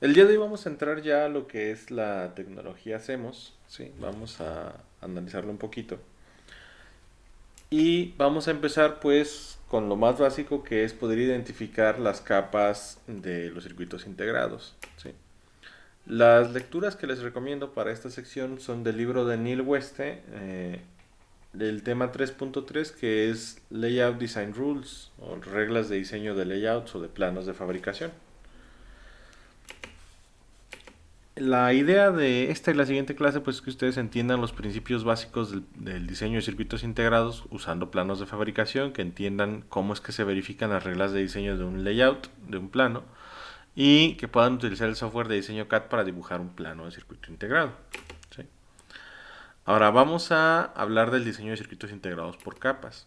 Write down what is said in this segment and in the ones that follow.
El día de hoy vamos a entrar ya a lo que es la tecnología CMOS, ¿sí? Vamos a analizarlo un poquito. Y vamos a empezar pues con lo más básico, que es poder identificar las capas de los circuitos integrados, ¿sí? Las lecturas que les recomiendo para esta sección son del libro de Neil Weste, del tema 3.3, que es Layout Design Rules, o reglas de diseño de layouts o de planos de fabricación. La idea de esta y la siguiente clase pues es que ustedes entiendan los principios básicos del diseño de circuitos integrados usando planos de fabricación, que entiendan cómo es que se verifican las reglas de diseño de un layout, de un plano, y que puedan utilizar el software de diseño CAD para dibujar un plano de circuito integrado. ¿Sí? Ahora vamos a hablar del diseño de circuitos integrados por capas.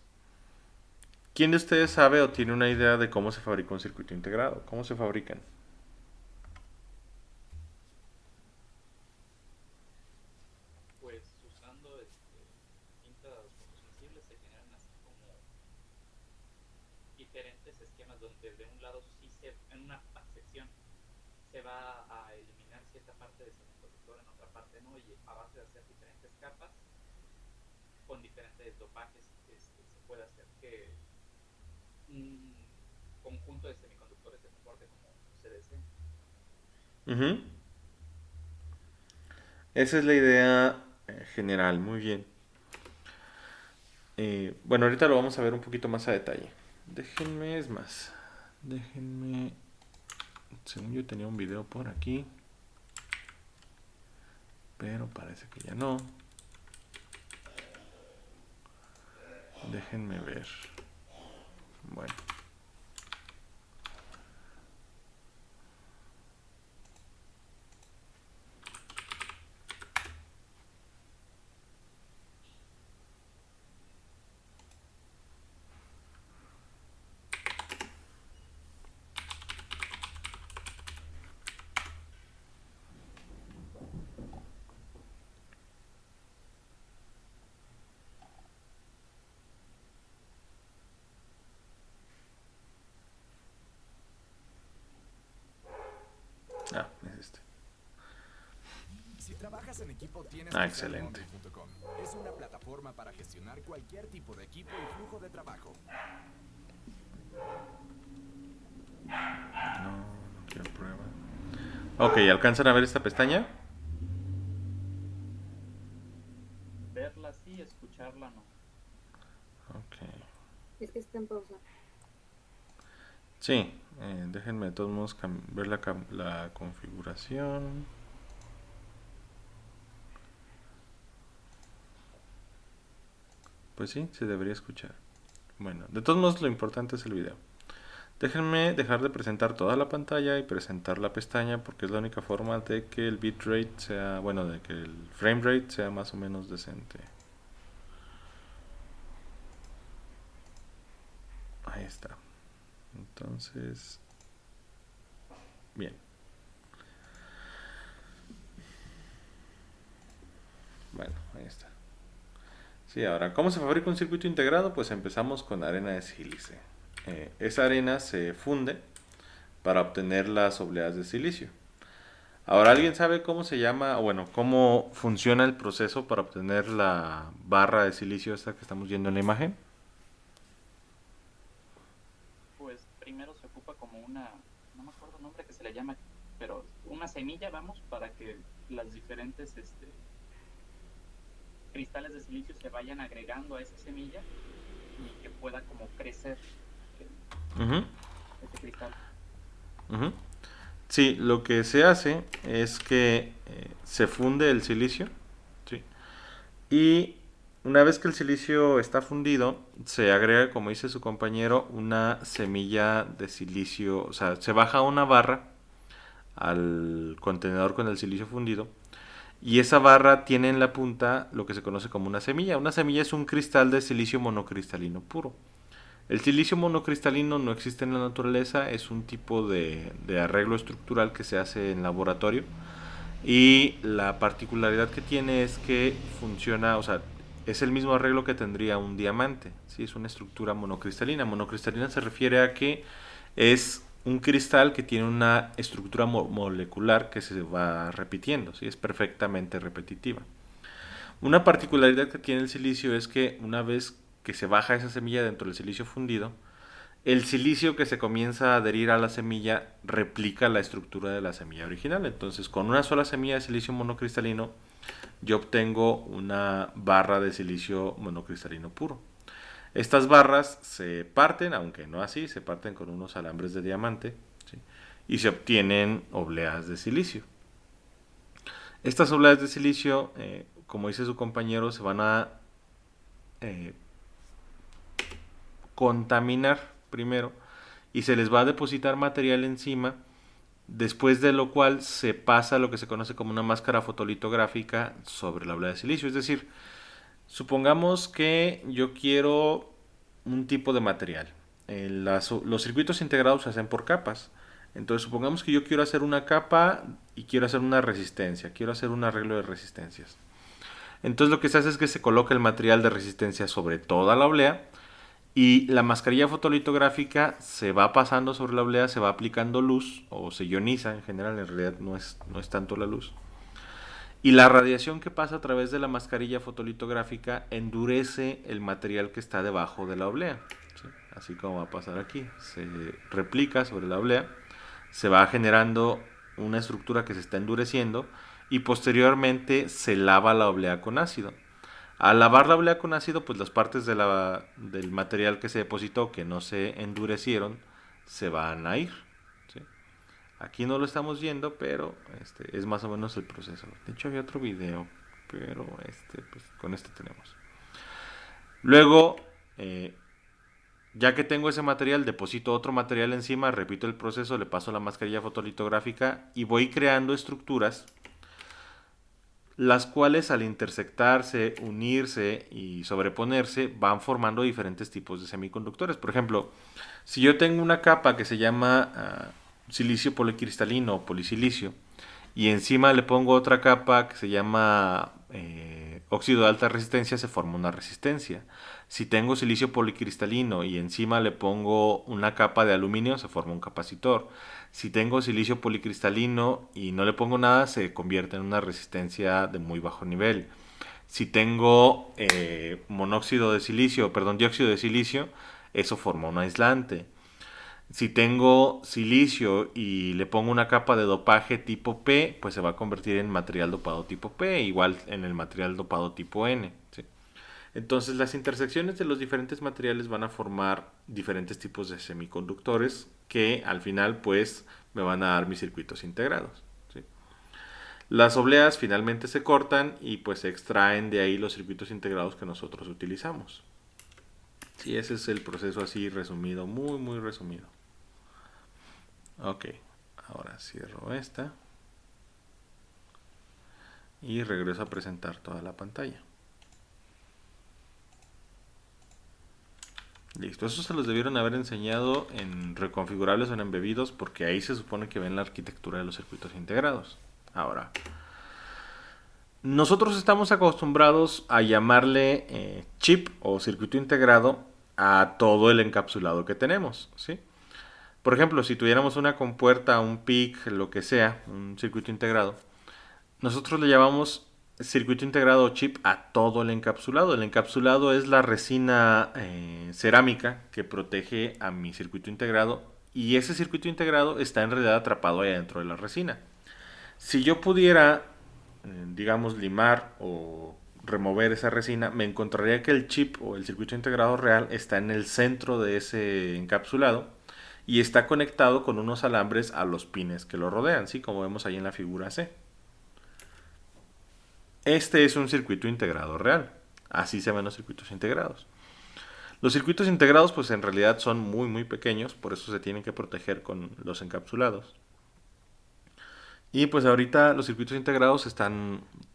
¿Quién de ustedes sabe o tiene una idea de cómo se fabrica un circuito integrado? ¿Cómo se fabrican? Pues usando cintas fotosensibles se generan así como diferentes esquemas donde de un lado en una sección se va a eliminar cierta parte de semiconductor, en otra parte no, y a base de hacer diferentes capas con diferentes dopajes se puede hacer que un conjunto de semiconductores se comporte como se desee. Ujú. Esa es la idea general, muy bien. Bueno, ahorita lo vamos a ver un poquito más a detalle. Déjenme, es más. Déjenme. Según yo tenía un video por aquí. Pero parece que ya no. Déjenme ver. Bueno. Ah, es este. Si trabajas en equipo, tienes Ah, que usar excelente. Monday.com. Es una plataforma para gestionar cualquier tipo de equipo y flujo de trabajo. No, no quiero prueba. Ok, ¿alcanzan a ver esta pestaña? Verla sí, escucharla no. Ok. Es que está en pausa. Sí, déjenme de todos modos ver la configuración. Pues sí, se debería escuchar. Bueno, de todos modos lo importante es el video. Déjenme dejar de presentar toda la pantalla y presentar la pestaña, porque es la única forma de que el bitrate sea, bueno, de que el frame rate sea más o menos decente. Ahí está. Entonces, bien. Bueno, ahí está. Sí, ahora, ¿cómo se fabrica un circuito integrado? Pues empezamos con arena de sílice. Esa arena se funde para obtener las obleas de silicio. Ahora, ¿alguien sabe cómo se llama, o bueno, cómo funciona el proceso para obtener la barra de silicio esta que estamos viendo en la imagen? Pues primero se ocupa como no me acuerdo el nombre que se le llama, pero una semilla, vamos, para que las diferentes cristales de silicio se vayan agregando a esa semilla y que pueda como crecer el- Ujú, ese cristal. ujú. Sí, lo que se hace es que se funde el silicio, ¿sí? Y una vez que el silicio está fundido, se agrega, como dice su compañero, una semilla de silicio, o sea, se baja una barra al contenedor con el silicio fundido y esa barra tiene en la punta lo que se conoce como una semilla. Una semilla es un cristal de silicio monocristalino puro. El silicio monocristalino no existe en la naturaleza, es un tipo de arreglo estructural que se hace en laboratorio y la particularidad que tiene es que funciona, o sea, es el mismo arreglo que tendría un diamante, ¿sí? Es una estructura monocristalina. Monocristalina se refiere a que es un cristal que tiene una estructura molecular que se va repitiendo, ¿sí? Es perfectamente repetitiva. Una particularidad que tiene el silicio es que una vez que se baja esa semilla dentro del silicio fundido, el silicio que se comienza a adherir a la semilla replica la estructura de la semilla original. Entonces, con una sola semilla de silicio monocristalino, yo obtengo una barra de silicio monocristalino puro. Estas barras se parten, aunque no así, se parten con unos alambres de diamante, ¿sí? Y se obtienen obleas de silicio. Estas obleas de silicio, como dice su compañero, se van a eh, contaminar primero y se les va a depositar material encima, después de lo cual se pasa lo que se conoce como una máscara fotolitográfica sobre la oblea de silicio. Es decir, supongamos que yo quiero un tipo de material. Los circuitos integrados se hacen por capas. Entonces supongamos que yo quiero hacer una capa y quiero hacer una resistencia, quiero hacer un arreglo de resistencias. Entonces lo que se hace es que se coloca el material de resistencia sobre toda la oblea y la mascarilla fotolitográfica se va pasando sobre la oblea, se va aplicando luz o se ioniza en general, en realidad no es tanto la luz. Y la radiación que pasa a través de la mascarilla fotolitográfica endurece el material que está debajo de la oblea, ¿sí? Así como va a pasar aquí. Se replica sobre la oblea, se va generando una estructura que se está endureciendo y posteriormente se lava la oblea con ácido. Al lavar la oblea con ácido, pues las partes del material que se depositó que no se endurecieron se van a ir, ¿sí? Aquí no lo estamos viendo, pero es más o menos el proceso. De hecho había otro video, pero pues con este tenemos. Luego, ya que tengo ese material, deposito otro material encima, repito el proceso, le paso la mascarilla fotolitográfica y voy creando estructuras, las cuales al intersectarse, unirse y sobreponerse van formando diferentes tipos de semiconductores. Por ejemplo, si yo tengo una capa que se llama silicio policristalino o polisilicio y encima le pongo otra capa que se llama óxido de alta resistencia, se forma una resistencia. Si tengo silicio policristalino y encima le pongo una capa de aluminio, se forma un capacitor. Si tengo silicio policristalino y no le pongo nada, se convierte en una resistencia de muy bajo nivel. Si tengo dióxido de silicio, eso forma un aislante. Si tengo silicio y le pongo una capa de dopaje tipo P, pues se va a convertir en material dopado tipo P, igual en el material dopado tipo N, ¿sí? Entonces las intersecciones de los diferentes materiales van a formar diferentes tipos de semiconductores que al final pues me van a dar mis circuitos integrados, ¿sí? Las obleas finalmente se cortan y pues se extraen de ahí los circuitos integrados que nosotros utilizamos. Sí, ese es el proceso así resumido, muy muy resumido. Ok, ahora cierro esta y regreso a presentar toda la pantalla. Listo, eso se los debieron haber enseñado en reconfigurables o en embebidos porque ahí se supone que ven la arquitectura de los circuitos integrados. Ahora, nosotros estamos acostumbrados a llamarle chip o circuito integrado a todo el encapsulado que tenemos, ¿sí? Por ejemplo, si tuviéramos una compuerta, un PIC, lo que sea, un circuito integrado, nosotros le llamamos circuito integrado o chip a todo el encapsulado. El encapsulado es la resina cerámica que protege a mi circuito integrado y ese circuito integrado está en realidad atrapado ahí dentro de la resina. Si yo pudiera, digamos, limar o remover esa resina, me encontraría que el chip o el circuito integrado real está en el centro de ese encapsulado y está conectado con unos alambres a los pines que lo rodean, ¿sí? Como vemos ahí en la figura C. Este es un circuito integrado real. Así se ven los circuitos integrados. Los circuitos integrados pues en realidad son muy muy pequeños, por eso se tienen que proteger con los encapsulados. Y pues ahorita los circuitos integrados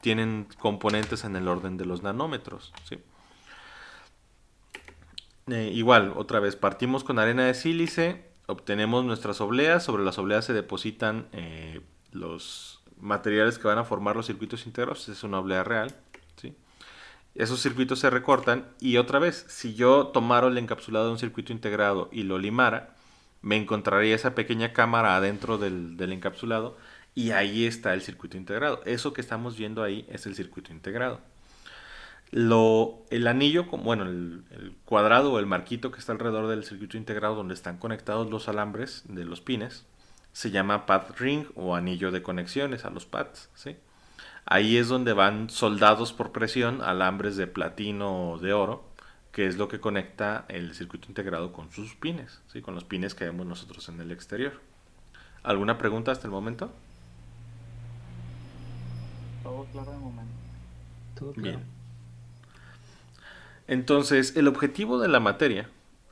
tienen componentes en el orden de los nanómetros, ¿sí? Igual, otra vez, partimos con arena de sílice, obtenemos nuestras obleas, sobre las obleas se depositan los materiales que van a formar los circuitos integrados, es una oblea real, ¿sí? Esos circuitos se recortan y otra vez, si yo tomara el encapsulado de un circuito integrado y lo limara, me encontraría esa pequeña cámara adentro del encapsulado y ahí está el circuito integrado. Eso que estamos viendo ahí es el circuito integrado. El anillo, bueno, el cuadrado o el marquito que está alrededor del circuito integrado donde están conectados los alambres de los pines, se llama pad ring o anillo de conexiones a los pads, ¿sí? Ahí es donde van soldados por presión alambres de platino o de oro, que es lo que conecta el circuito integrado con sus pines, ¿sí? Con los pines que vemos nosotros en el exterior. ¿Alguna pregunta hasta el momento? Todo claro de momento. Todo claro. Bien. Entonces, el objetivo de la materia,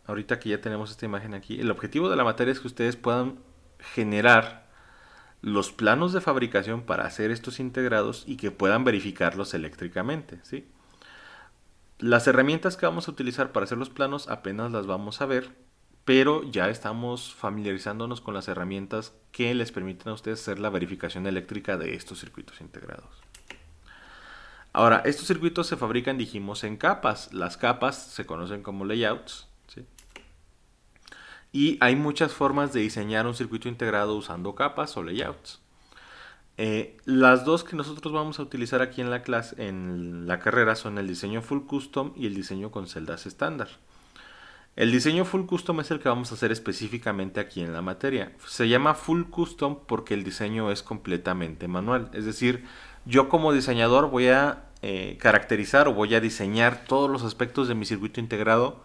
ahorita que ya tenemos esta imagen aquí, el objetivo de la materia es que ustedes puedan generar los planos de fabricación para hacer estos integrados y que puedan verificarlos eléctricamente, ¿sí? Las herramientas que vamos a utilizar para hacer los planos apenas las vamos a ver, pero ya estamos familiarizándonos con las herramientas que les permiten a ustedes hacer la verificación eléctrica de estos circuitos integrados. Ahora, estos circuitos se fabrican, dijimos, en capas. Las capas se conocen como layouts, ¿sí? Y hay muchas formas de diseñar un circuito integrado usando capas o layouts. Las dos que nosotros vamos a utilizar aquí en la clase, en la carrera, son el diseño full custom y el diseño con celdas estándar. El diseño full custom es el que vamos a hacer específicamente aquí en la materia. Se llama full custom porque el diseño es completamente manual. Es decir, yo como diseñador voy a caracterizar o voy a diseñar todos los aspectos de mi circuito integrado,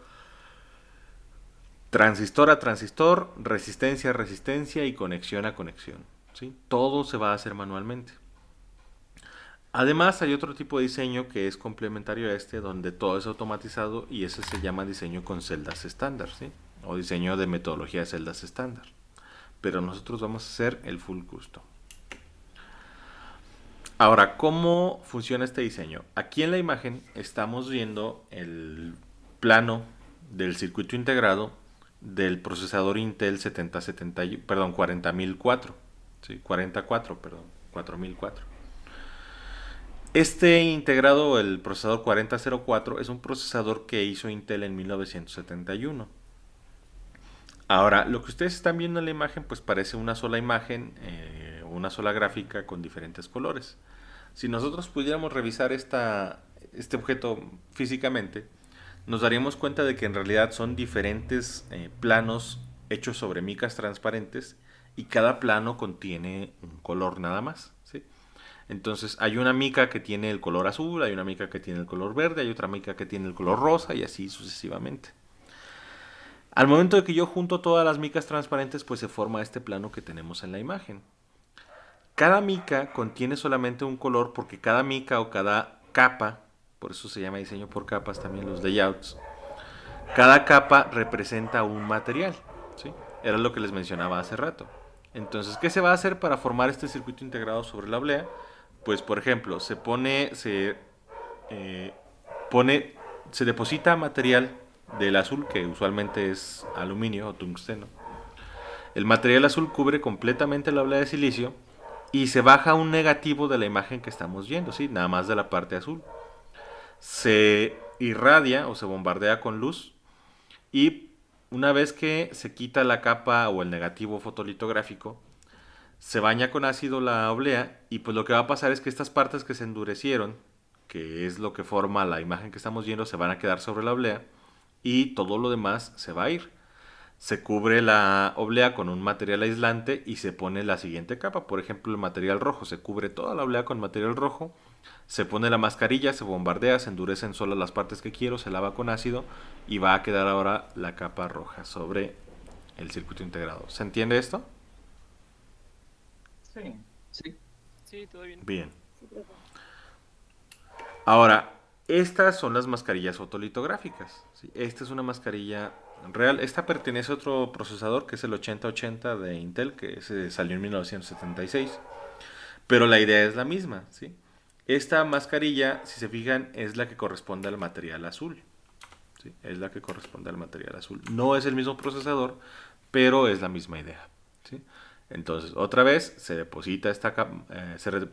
transistor a transistor, resistencia a resistencia y conexión a conexión, ¿sí? Todo se va a hacer manualmente. Además hay otro tipo de diseño que es complementario a este, donde todo es automatizado y ese se llama diseño con celdas estándar, ¿sí? O diseño de metodología de celdas estándar. Pero nosotros vamos a hacer el full custom. Ahora, ¿cómo funciona este diseño? Aquí en la imagen estamos viendo el plano del circuito integrado del procesador Intel 40004, ¿sí? 4004. Este integrado, el procesador 4004, es un procesador que hizo Intel en 1971. Ahora, lo que ustedes están viendo en la imagen, pues parece una sola imagen, una sola gráfica con diferentes colores. Si nosotros pudiéramos revisar este objeto físicamente, nos daríamos cuenta de que en realidad son diferentes planos hechos sobre micas transparentes y cada plano contiene un color nada más, ¿sí? Entonces hay una mica que tiene el color azul, hay una mica que tiene el color verde, hay otra mica que tiene el color rosa y así sucesivamente. Al momento de que yo junto todas las micas transparentes, pues se forma este plano que tenemos en la imagen. Cada mica contiene solamente un color porque cada mica o cada capa, por eso se llama diseño por capas también los layouts, cada capa representa un material, ¿sí? Era lo que les mencionaba hace rato. Entonces, ¿qué se va a hacer para formar este circuito integrado sobre la oblea? Pues, por ejemplo, se deposita material del azul, que usualmente es aluminio o tungsteno. El material azul cubre completamente la oblea de silicio y se baja un negativo de la imagen que estamos viendo, ¿sí? Nada más de la parte azul. Se irradia o se bombardea con luz y una vez que se quita la capa o el negativo fotolitográfico, se baña con ácido la oblea y pues lo que va a pasar es que estas partes que se endurecieron, que es lo que forma la imagen que estamos viendo, se van a quedar sobre la oblea y todo lo demás se va a ir. Se cubre la oblea con un material aislante y se pone la siguiente capa, por ejemplo el material rojo, se cubre toda la oblea con material rojo, se pone la mascarilla, se bombardea, se endurecen solo las partes que quiero, se lava con ácido y va a quedar ahora la capa roja sobre el circuito integrado. ¿Se entiende esto? Sí. Sí. Sí, todo bien. Bien. Sí, profe. Ahora, estas son las mascarillas fotolitográficas, ¿sí? Esta es una mascarilla real. Esta pertenece a otro procesador que es el 8080 de Intel, que se salió en 1976. Pero la idea es la misma, ¿sí? Esta mascarilla, si se fijan, es la que corresponde al material azul, ¿sí? Es la que corresponde al material azul. No es el mismo procesador, pero es la misma idea, ¿sí? Entonces, otra vez, se deposita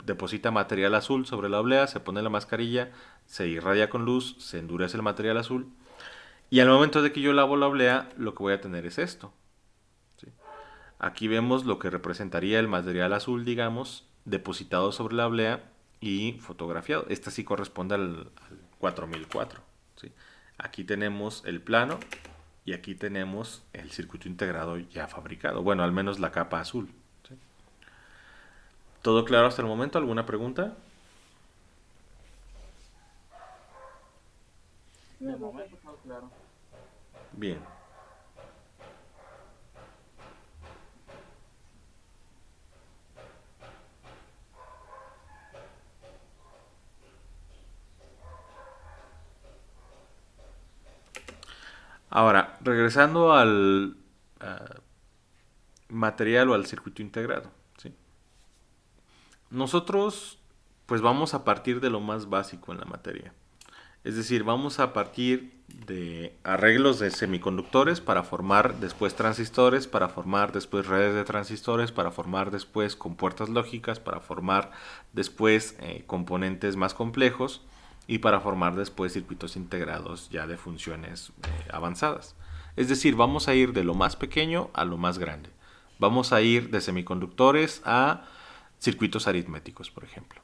deposita material azul sobre la oblea, se pone la mascarilla, se irradia con luz, se endurece el material azul. Y al momento de que yo lavo la oblea, lo que voy a tener es esto, ¿sí? Aquí vemos lo que representaría el material azul, digamos, depositado sobre la oblea y fotografiado. Esta sí corresponde al 4004. ¿Sí? Aquí tenemos el plano y aquí tenemos el circuito integrado ya fabricado. Bueno, al menos la capa azul. ¿Sí? ¿Todo claro hasta el momento? ¿Alguna pregunta? No, De profe. momento todo claro. Bien. Ahora, regresando al material o al circuito integrado. ¿Sí? Nosotros pues vamos a partir de lo más básico en la materia. Es decir, vamos a partir de arreglos de semiconductores para formar después transistores, para formar después redes de transistores, para formar después compuertas lógicas, para formar después componentes más complejos y para formar después circuitos integrados ya de funciones avanzadas. Es decir, vamos a ir de lo más pequeño a lo más grande. Vamos a ir de semiconductores a circuitos aritméticos, por ejemplo.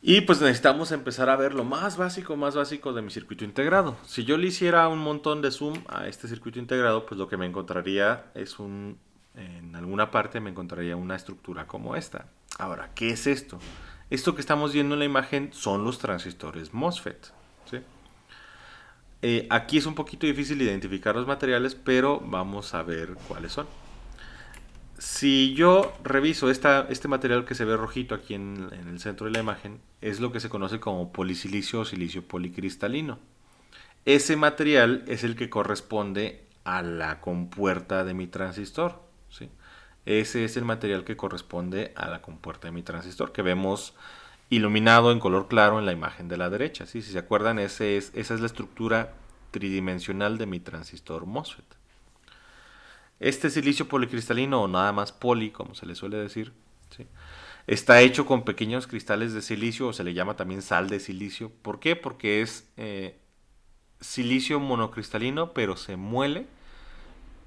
Y pues necesitamos empezar a ver lo más básico de mi circuito integrado. Si yo le hiciera un montón de zoom a este circuito integrado, pues lo que me encontraría es en alguna parte me encontraría una estructura como esta. Ahora, ¿qué es esto? Esto que estamos viendo en la imagen son los transistores MOSFET. ¿Sí? Aquí es un poquito difícil identificar los materiales, pero vamos a ver cuáles son. Si yo reviso este material que se ve rojito aquí en el centro de la imagen, es lo que se conoce como polisilicio o silicio policristalino. Ese material es el que corresponde a la compuerta de mi transistor. ¿Sí? Ese es el material que corresponde a la compuerta de mi transistor, que vemos iluminado en color claro en la imagen de la derecha. ¿Sí? Si se acuerdan, esa es la estructura tridimensional de mi transistor MOSFET. Este silicio policristalino, o nada más poli, como se le suele decir, ¿sí? Está hecho con pequeños cristales de silicio, o se le llama también sal de silicio. ¿Por qué? Porque es silicio monocristalino, pero se muele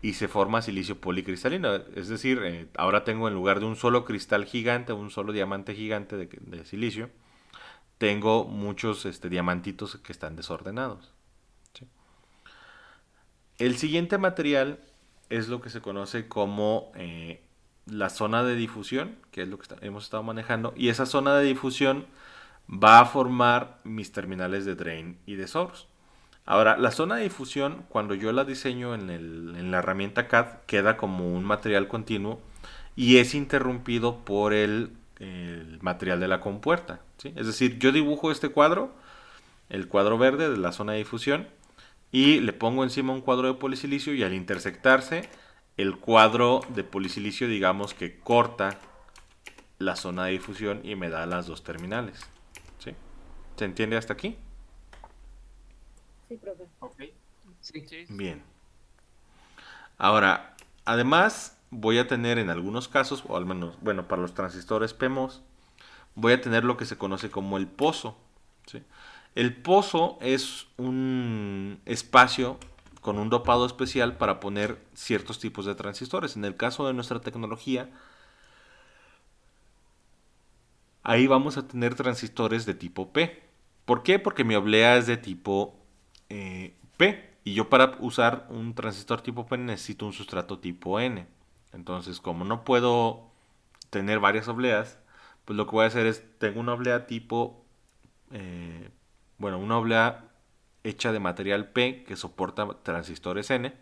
y se forma silicio policristalino. Es decir, ahora tengo en lugar de un solo cristal gigante, un solo diamante gigante de silicio, tengo muchos diamantitos que están desordenados. ¿Sí? El siguiente material es lo que se conoce como la zona de difusión, que es lo que hemos estado manejando, y esa zona de difusión va a formar mis terminales de drain y de source. Ahora, la zona de difusión, cuando yo la diseño en la herramienta CAD, queda como un material continuo y es interrumpido por el material de la compuerta. ¿Sí? Es decir, yo dibujo este cuadro, el cuadro verde de la zona de difusión, y le pongo encima un cuadro de polisilicio y al intersectarse, el cuadro de polisilicio, digamos que corta la zona de difusión y me da las dos terminales. ¿Sí? ¿Se entiende hasta aquí? Sí, profe. Ok. Sí. Bien. Ahora, además voy a tener en algunos casos, o al menos, bueno, para los transistores PMOS, voy a tener lo que se conoce como el pozo. ¿Sí? El pozo es un espacio con un dopado especial para poner ciertos tipos de transistores. En el caso de nuestra tecnología, ahí vamos a tener transistores de tipo P. ¿Por qué? Porque mi oblea es de tipo P. Y yo para usar un transistor tipo P necesito un sustrato tipo N. Entonces, como no puedo tener varias obleas, pues lo que voy a hacer es, tengo una oblea tipo una oblea hecha de material P que soporta transistores N.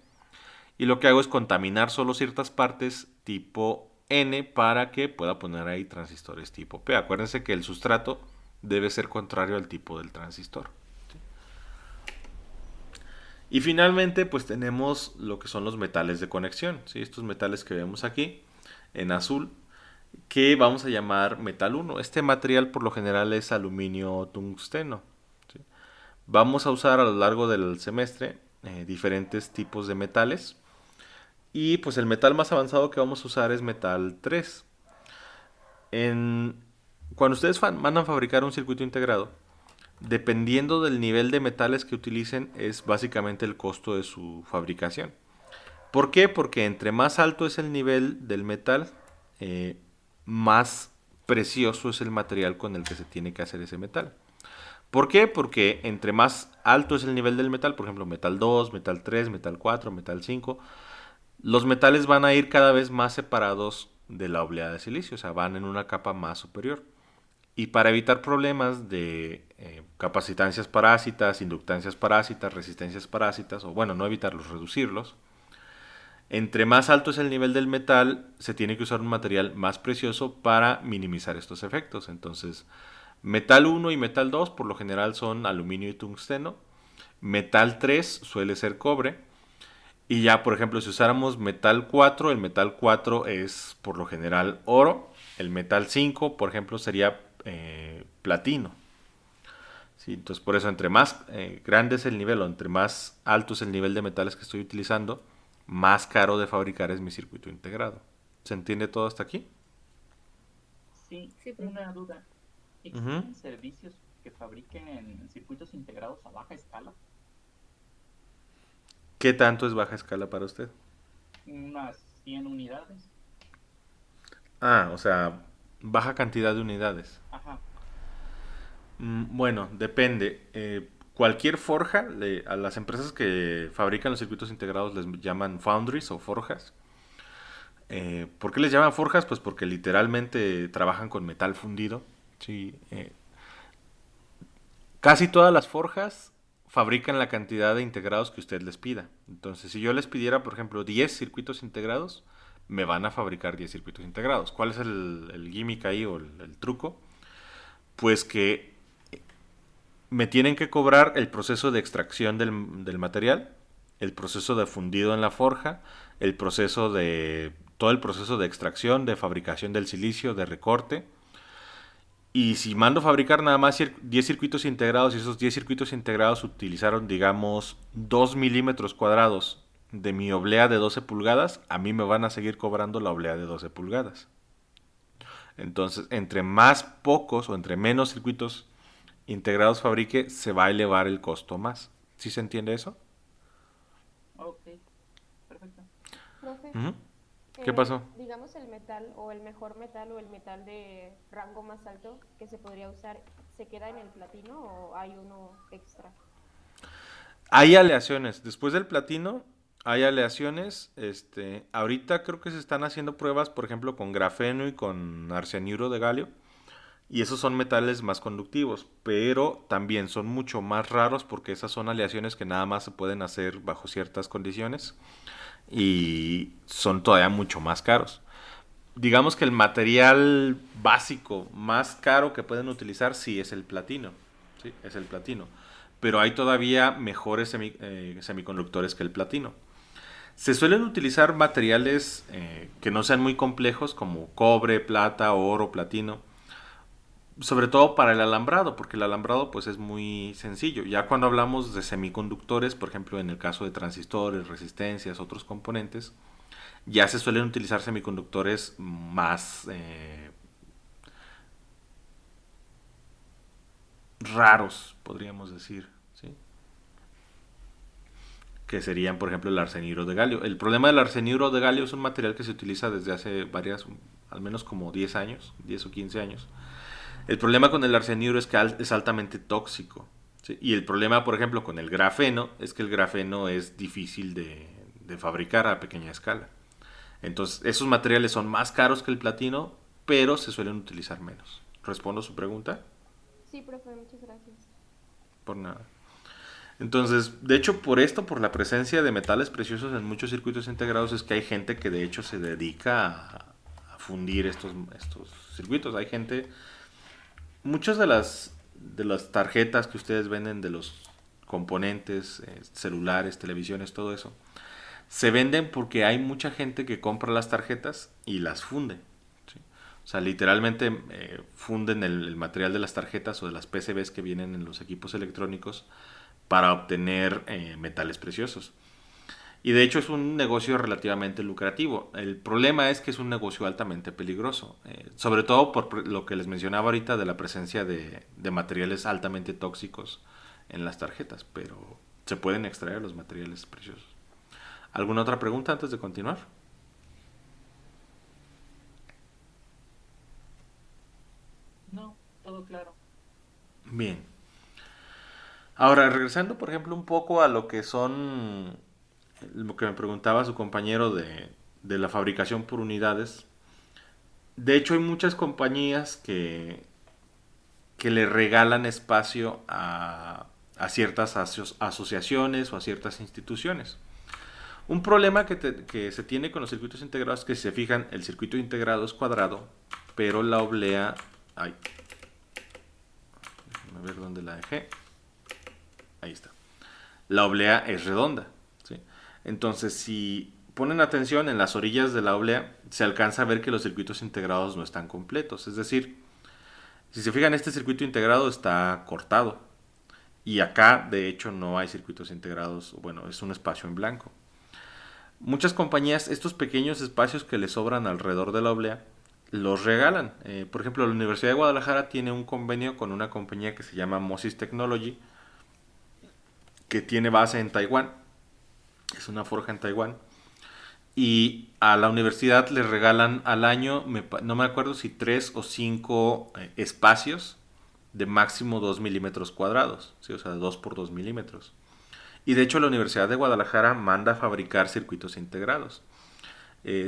Y lo que hago es contaminar solo ciertas partes tipo N para que pueda poner ahí transistores tipo P. Acuérdense que el sustrato debe ser contrario al tipo del transistor. ¿Sí? Y finalmente, pues tenemos lo que son los metales de conexión. ¿Sí? Estos metales que vemos aquí en azul, que vamos a llamar metal 1. Este material por lo general es aluminio tungsteno. ¿Sí? Vamos a usar a lo largo del semestre diferentes tipos de metales. Y pues el metal más avanzado que vamos a usar es metal 3. Cuando ustedes mandan a fabricar un circuito integrado, dependiendo del nivel de metales que utilicen, es básicamente el costo de su fabricación. ¿Por qué? Porque entre más alto es el nivel del metal, más precioso es el material con el que se tiene que hacer ese metal. ¿Por qué? Porque entre más alto es el nivel del metal, por ejemplo, metal 2, metal 3, metal 4, metal 5, los metales van a ir cada vez más separados de la oblea de silicio, o sea, van en una capa más superior. Y para evitar problemas de capacitancias parásitas, inductancias parásitas, resistencias parásitas, o bueno, no evitarlos, reducirlos, entre más alto es el nivel del metal, se tiene que usar un material más precioso para minimizar estos efectos. Entonces, metal 1 y metal 2 por lo general son aluminio y tungsteno. Metal 3 suele ser cobre. Y ya, por ejemplo, si usáramos metal 4, el metal 4 es por lo general oro. El metal 5, por ejemplo, sería platino. Sí, entonces, por eso, entre más grande es el nivel o entre más alto es el nivel de metales que estoy utilizando, más caro de fabricar es mi circuito integrado. ¿Se entiende todo hasta aquí? Sí, Sí, profe. una duda. Ujú. ¿Existen servicios que fabriquen circuitos integrados a baja escala? ¿Qué tanto es baja escala para usted? Unas 100 unidades. Ah, o sea, baja cantidad de unidades. Ajá. Bueno, depende. Cualquier forja, a las empresas que fabrican los circuitos integrados les llaman foundries o forjas. ¿Por qué les llaman forjas? Pues porque literalmente trabajan con metal fundido. Sí, casi todas las forjas fabrican la cantidad de integrados que usted les pida. Entonces, si yo les pidiera, por ejemplo, 10 circuitos integrados, me van a fabricar 10 circuitos integrados. ¿Cuál es el gimmick ahí o el truco? Pues que me tienen que cobrar el proceso de extracción del material, el proceso de fundido en la forja, todo el proceso de extracción, de fabricación del silicio, de recorte. Y si mando fabricar nada más 10 circuitos integrados y esos 10 circuitos integrados utilizaron, digamos, 2 milímetros cuadrados de mi oblea de 12 pulgadas, a mí me van a seguir cobrando la oblea de 12 pulgadas. Entonces, entre más pocos o entre menos circuitos integrados fabrique, se va a elevar el costo más. ¿Sí se entiende eso? Ok, perfecto. Profe, Ujú. ¿Qué pasó? digamos el metal o el mejor metal o el metal de rango más alto que se podría usar, ¿se queda en el platino o hay uno extra? Hay aleaciones. Después del platino, hay aleaciones. Ahorita creo que se están haciendo pruebas, por ejemplo, con grafeno y con arseniuro de galio. Y esos son metales más conductivos, pero también son mucho más raros porque esas son aleaciones que nada más se pueden hacer bajo ciertas condiciones y son todavía mucho más caros. Digamos que el material básico más caro que pueden utilizar sí es el platino, sí, es el platino, pero hay todavía mejores semiconductores que el platino. Se suelen utilizar materiales que no sean muy complejos como cobre, plata, oro, platino, sobre todo para el alambrado, porque el alambrado pues es muy sencillo. Ya cuando hablamos de semiconductores, por ejemplo en el caso de transistores, resistencias, otros componentes, ya se suelen utilizar semiconductores más raros, podríamos decir, ¿sí? Que serían, por ejemplo, el arsenuro de galio. El problema del arsenuro de galio es un material que se utiliza desde hace al menos como 10 años, 10 o 15 años. El problema con el arsenuro es que es altamente tóxico, ¿sí? Y el problema, por ejemplo, con el grafeno es que el grafeno es difícil de fabricar a pequeña escala. Entonces, esos materiales son más caros que el platino, pero se suelen utilizar menos. ¿Respondo su pregunta? Sí, profe, muchas gracias. Por nada. Entonces, de hecho, por la presencia de metales preciosos en muchos circuitos integrados, es que hay gente que de hecho se dedica a fundir estos circuitos. Hay gente, muchas de las tarjetas que ustedes venden, de los componentes, celulares, televisiones, todo eso, se venden porque hay mucha gente que compra las tarjetas y las funde. ¿Sí? O sea, literalmente funden el material de las tarjetas o de las PCBs que vienen en los equipos electrónicos para obtener metales preciosos. Y de hecho es un negocio relativamente lucrativo. El problema es que es un negocio altamente peligroso, sobre todo por lo que les mencionaba ahorita de la presencia de materiales altamente tóxicos en las tarjetas, pero se pueden extraer los materiales preciosos. ¿Alguna otra pregunta antes de continuar? No, todo claro. Bien. Ahora, regresando, por ejemplo, un poco a lo que son, lo que me preguntaba su compañero de la fabricación por unidades. De hecho, hay muchas compañías que le regalan espacio a ciertas asociaciones o a ciertas instituciones. Un problema que se tiene con los circuitos integrados es que si se fijan, el circuito integrado es cuadrado, pero la oblea... Ay, déjenme ver dónde la dejé. Ahí está. La oblea es redonda, ¿sí? Entonces, si ponen atención en las orillas de la oblea, se alcanza a ver que los circuitos integrados no están completos. Es decir, si se fijan, este circuito integrado está cortado. Y acá, de hecho, no hay circuitos integrados. Bueno, es un espacio en blanco. Muchas compañías, estos pequeños espacios que les sobran alrededor de la oblea, los regalan. Por ejemplo, la Universidad de Guadalajara tiene un convenio con una compañía que se llama Mosis Technology, que tiene base en Taiwán. Es una forja en Taiwán. Y a la universidad les regalan al año, no me acuerdo si 3 o 5 espacios de máximo 2 milímetros cuadrados, ¿sí? O sea, 2 por 2 milímetros. Y de hecho la Universidad de Guadalajara manda a fabricar circuitos integrados.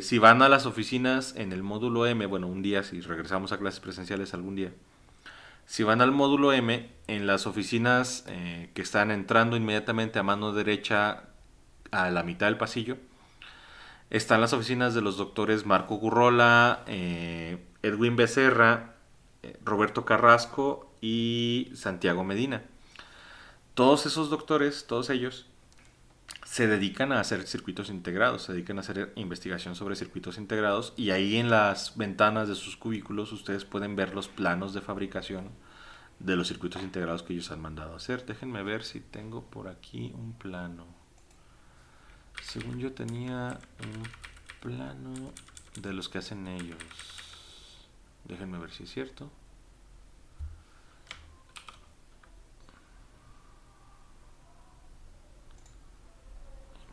Si van a las oficinas en el módulo M, bueno, un día, si regresamos a clases presenciales algún día, si van al módulo M, en las oficinas que están entrando inmediatamente a mano derecha a la mitad del pasillo, están las oficinas de los doctores Marco Gurrola, Edwin Becerra, Roberto Carrasco y Santiago Medina. Todos esos doctores, todos ellos, se dedican a hacer circuitos integrados, se dedican a hacer investigación sobre circuitos integrados y ahí en las ventanas de sus cubículos ustedes pueden ver los planos de fabricación de los circuitos integrados que ellos han mandado a hacer. Déjenme ver si tengo por aquí un plano. Según yo tenía un plano de los que hacen ellos. Déjenme ver si es cierto.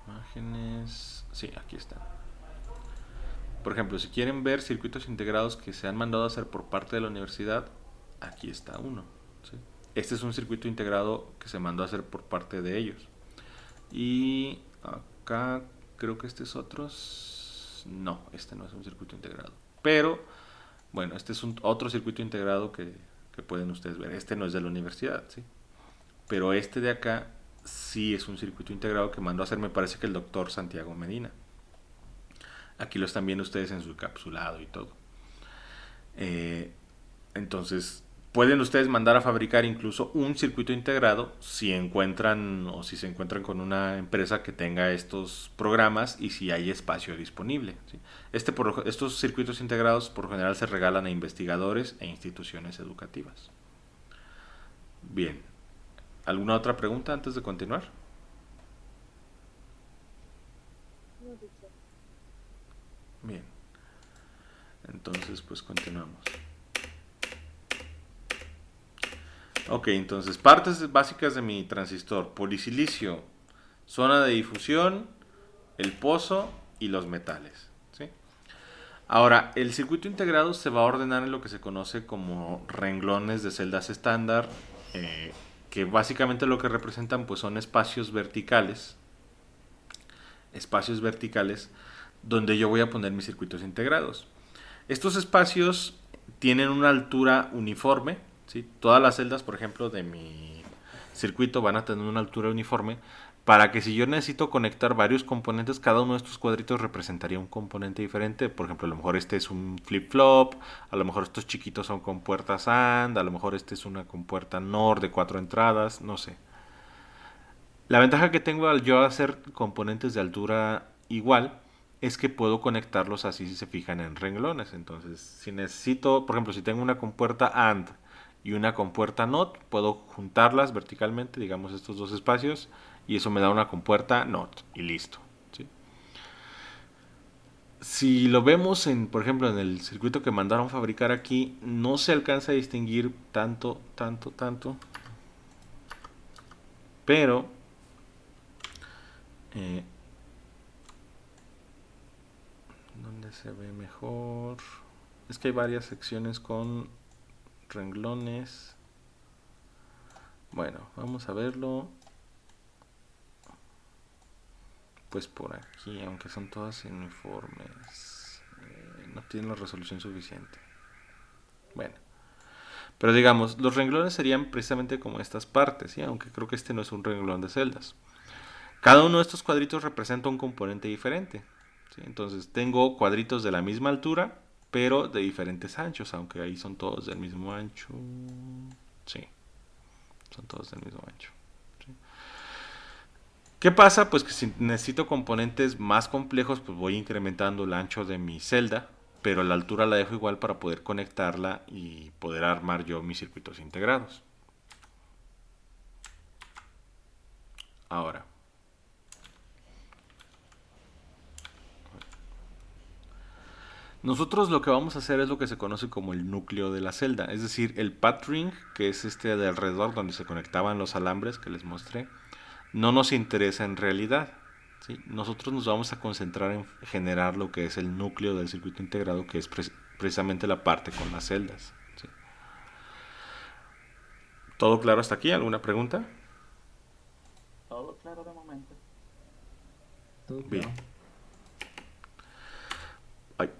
Imágenes. Sí, aquí están. Por ejemplo, si quieren ver circuitos integrados que se han mandado a hacer por parte de la universidad, aquí está uno, ¿sí? Este es un circuito integrado que se mandó a hacer por parte de ellos. Y acá creo que este es otro. No, este no es un circuito integrado. Pero, bueno, este es otro circuito integrado que pueden ustedes ver. Este no es de la universidad, ¿sí? Pero este de acá sí es un circuito integrado que mandó a hacer, me parece que el doctor Santiago Medina. Aquí lo están viendo ustedes en su encapsulado y todo. Entonces, pueden ustedes mandar a fabricar incluso un circuito integrado si encuentran o si se encuentran con una empresa que tenga estos programas y si hay espacio disponible, ¿sí? Estos circuitos integrados por lo general se regalan a investigadores e instituciones educativas. Bien. ¿Alguna otra pregunta antes de continuar? No, teacher. Bien. Entonces, pues continuamos. Ok, entonces, partes básicas de mi transistor: polisilicio, zona de difusión, el pozo y los metales, ¿sí? Ahora, el circuito integrado se va a ordenar en lo que se conoce como renglones de celdas estándar, que básicamente lo que representan pues son espacios verticales donde yo voy a poner mis circuitos integrados. Estos espacios tienen una altura uniforme, ¿sí? Todas las celdas, por ejemplo, de mi circuito van a tener una altura uniforme para que si yo necesito conectar varios componentes, cada uno de estos cuadritos representaría un componente diferente. Por ejemplo, a lo mejor este es un flip-flop, a lo mejor estos chiquitos son compuertas AND, a lo mejor este es una compuerta NOR de 4 entradas, no sé. La ventaja que tengo al yo hacer componentes de altura igual es que puedo conectarlos así si se fijan en renglones. Entonces, si necesito, por ejemplo, si tengo una compuerta AND y una compuerta NOT, puedo juntarlas verticalmente, digamos estos dos espacios, y eso me da una compuerta NOT y listo, ¿sí? Si lo vemos por ejemplo, en el circuito que mandaron fabricar aquí, no se alcanza a distinguir tanto, pero ¿Dónde se ve mejor? Es que hay varias secciones con renglones. Bueno, vamos a verlo. Pues por aquí, aunque son todas uniformes, no tienen la resolución suficiente. Bueno, pero digamos, los renglones serían precisamente como estas partes, ¿sí? Aunque creo que este no es un renglón de celdas. Cada uno de estos cuadritos representa un componente diferente, ¿sí? Entonces tengo cuadritos de la misma altura, pero de diferentes anchos, aunque ahí son todos del mismo ancho. Sí, son todos del mismo ancho. ¿Sí? ¿Qué pasa? Pues que si necesito componentes más complejos, pues voy incrementando el ancho de mi celda, pero la altura la dejo igual para poder conectarla y poder armar yo mis circuitos integrados. Ahora, nosotros lo que vamos a hacer es lo que se conoce como el núcleo de la celda, es decir, el path ring, que es este de alrededor donde se conectaban los alambres que les mostré, no nos interesa en realidad. ¿Sí? Nosotros nos vamos a concentrar en generar lo que es el núcleo del circuito integrado, que es precisamente la parte con las celdas. ¿Sí? ¿Todo claro hasta aquí? ¿Alguna pregunta? Todo claro de momento. Todo Bien. claro. Ay.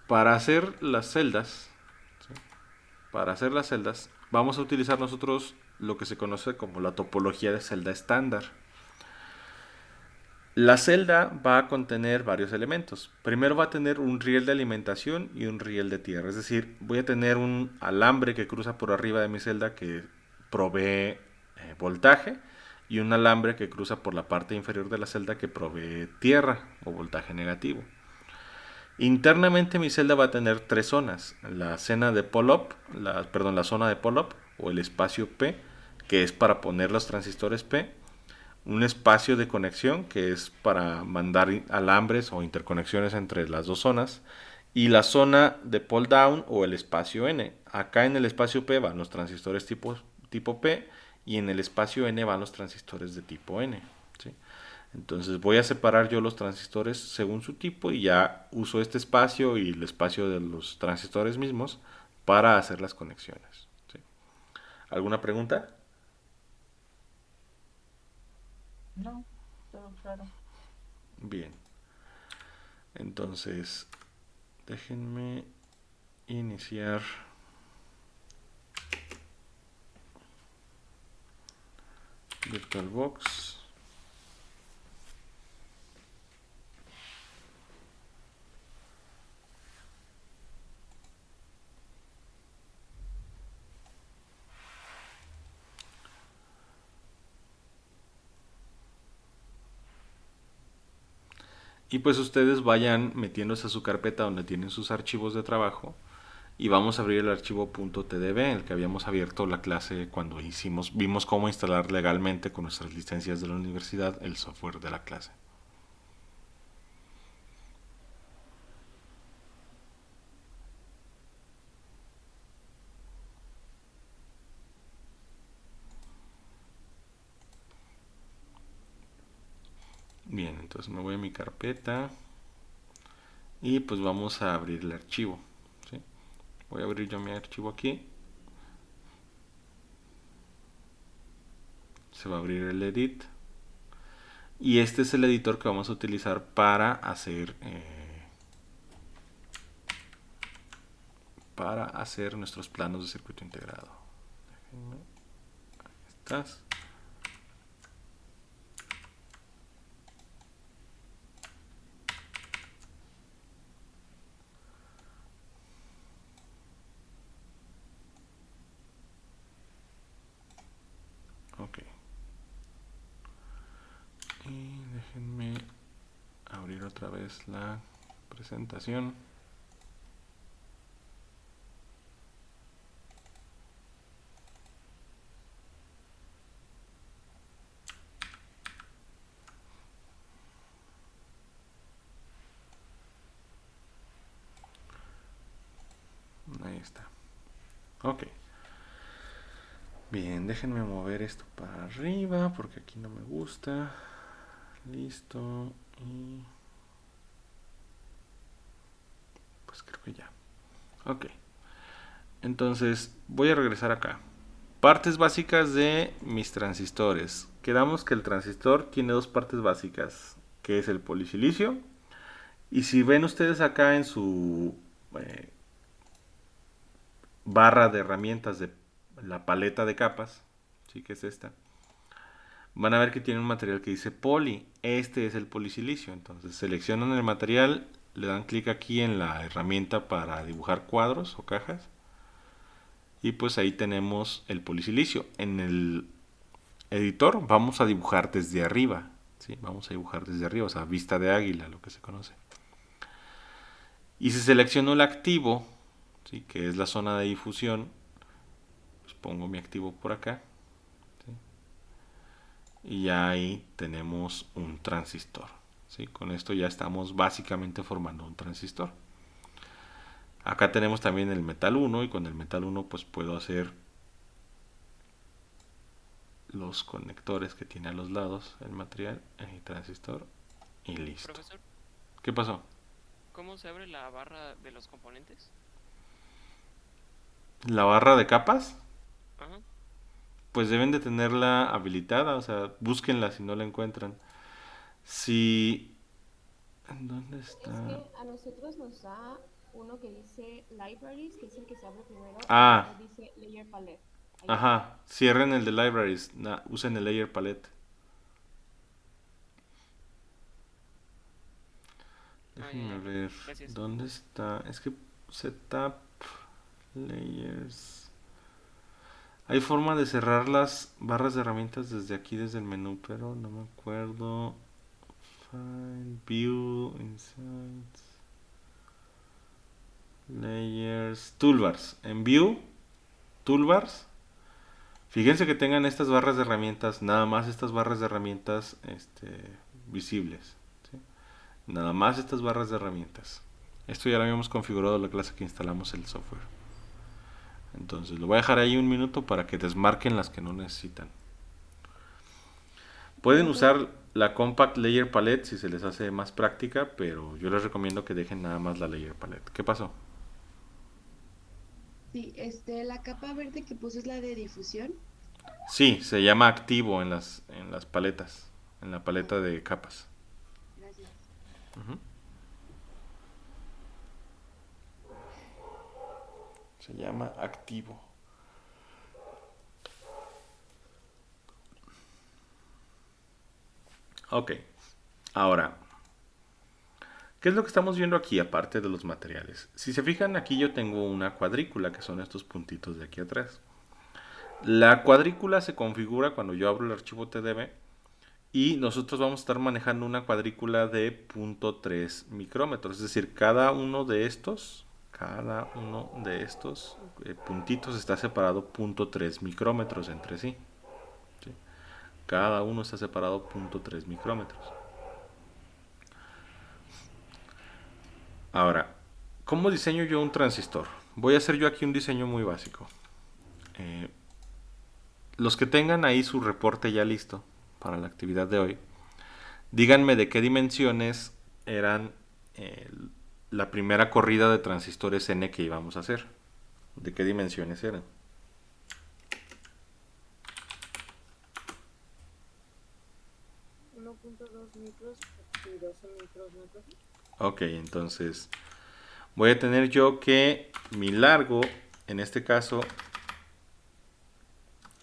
Para hacer las celdas, ¿sí? Para hacer las celdas, vamos a utilizar nosotros lo que se conoce como la topología de celda estándar. La celda va a contener varios elementos. Primero va a tener un riel de alimentación y un riel de tierra. Es decir, voy a tener un alambre que cruza por arriba de mi celda que provee voltaje y un alambre que cruza por la parte inferior de la celda que provee tierra o voltaje negativo. Internamente mi celda va a tener tres zonas. La zona de pull-up, la zona de pull-up o el espacio P, que es para poner los transistores P. Un espacio de conexión que es para mandar alambres o interconexiones entre las dos zonas y la zona de pull down o el espacio N. Acá en el espacio P van los transistores tipo P y en el espacio N van los transistores de tipo N. ¿Sí? Entonces voy a separar yo los transistores según su tipo y ya uso este espacio y el espacio de los transistores mismos para hacer las conexiones. ¿Sí? ¿Alguna pregunta? No, todo claro. Bien. Entonces, déjenme iniciar VirtualBox. Y pues ustedes vayan metiéndose a su carpeta donde tienen sus archivos de trabajo y vamos a abrir el archivo .tdb, el que habíamos abierto la clase cuando vimos cómo instalar legalmente con nuestras licencias de la universidad el software de la clase. Bien, entonces me voy a mi carpeta y pues vamos a abrir el archivo. ¿Sí? Voy a abrir yo mi archivo aquí. Se va a abrir el edit. Y este es el editor que vamos a utilizar para hacer nuestros planos de circuito integrado. Déjenme. Ahí estás. Ok. Y déjenme abrir otra vez la presentación. Ahí está. Ok. Bien, déjenme mover esto para arriba porque aquí no me gusta. Listo. Y pues creo que ya. Ok. Entonces voy a regresar acá. Partes básicas de mis transistores. Quedamos que el transistor tiene dos partes básicas, que es el polisilicio. Y si ven ustedes acá en su barra de herramientas de la paleta de capas, sí que es esta, van a ver que tiene un material que dice poli. Este es el polisilicio. Entonces seleccionan el material, le dan clic aquí en la herramienta para dibujar cuadros o cajas. Y pues ahí tenemos el polisilicio. En el editor vamos a dibujar desde arriba. ¿Sí? Vamos a dibujar desde arriba, o sea, vista de águila, lo que se conoce. Y si selecciono el activo, ¿sí? Que es la zona de difusión, pues pongo mi activo por acá. ¿Sí? Y ya ahí tenemos un transistor. ¿Sí? Con esto ya estamos básicamente formando un transistor. Acá tenemos también el metal 1 y con el metal 1 pues puedo hacer los conectores que tiene a los lados el material, el transistor y listo. Profesor, ¿Qué pasó? ¿cómo se abre la barra de los componentes? La barra de capas, Ajá. pues deben de tenerla habilitada, o sea, búsquenla si no la encuentran. Si... ¿Dónde Es está? que a nosotros nos da uno que dice Libraries, que es el que se abre primero, Ah. y luego dice Layer Palette. Ahí Ajá, cierren el de Libraries, usen el Layer Palette. Déjenme ya. ver, Gracias. ¿dónde está? Es que Setup, Layers... Hay forma de cerrar las barras de herramientas desde aquí, desde el menú, pero no me acuerdo. File, View, Insights, Layers, Toolbars. En View, Toolbars, fíjense que tengan estas barras de herramientas, nada más estas barras de herramientas visibles. ¿Sí? Nada más estas barras de herramientas. Esto ya lo habíamos configurado en la clase que instalamos el software. Entonces lo voy a dejar ahí un minuto para que desmarquen las que no necesitan. Pueden usar la Compact Layer Palette si se les hace más práctica, pero yo les recomiendo que dejen nada más la Layer Palette. ¿Qué pasó? Sí, la capa verde que puse es la de difusión. Sí, se llama activo en las paletas, en la paleta de capas. Gracias. Ujú. Se llama activo. Ok, ahora, ¿qué es lo que estamos viendo aquí aparte de los materiales? Si se fijan, aquí yo tengo una cuadrícula, que son estos puntitos de aquí atrás. La cuadrícula se configura cuando yo abro el archivo TDB y nosotros vamos a estar manejando una cuadrícula de 0.3 micrómetros, es decir, cada uno de estos puntitos está separado 0.3 micrómetros entre sí. ¿Sí? Cada uno está separado 0.3 micrómetros. Ahora, ¿cómo diseño yo un transistor? Voy a hacer yo aquí un diseño muy básico. Los que tengan ahí su reporte ya listo para la actividad de hoy, díganme de qué dimensiones eran la primera corrida de transistores N que íbamos a hacer. ¿De qué dimensiones eran? micros y 12 micros, ¿no? Ok, entonces voy a tener yo que mi largo, en este caso,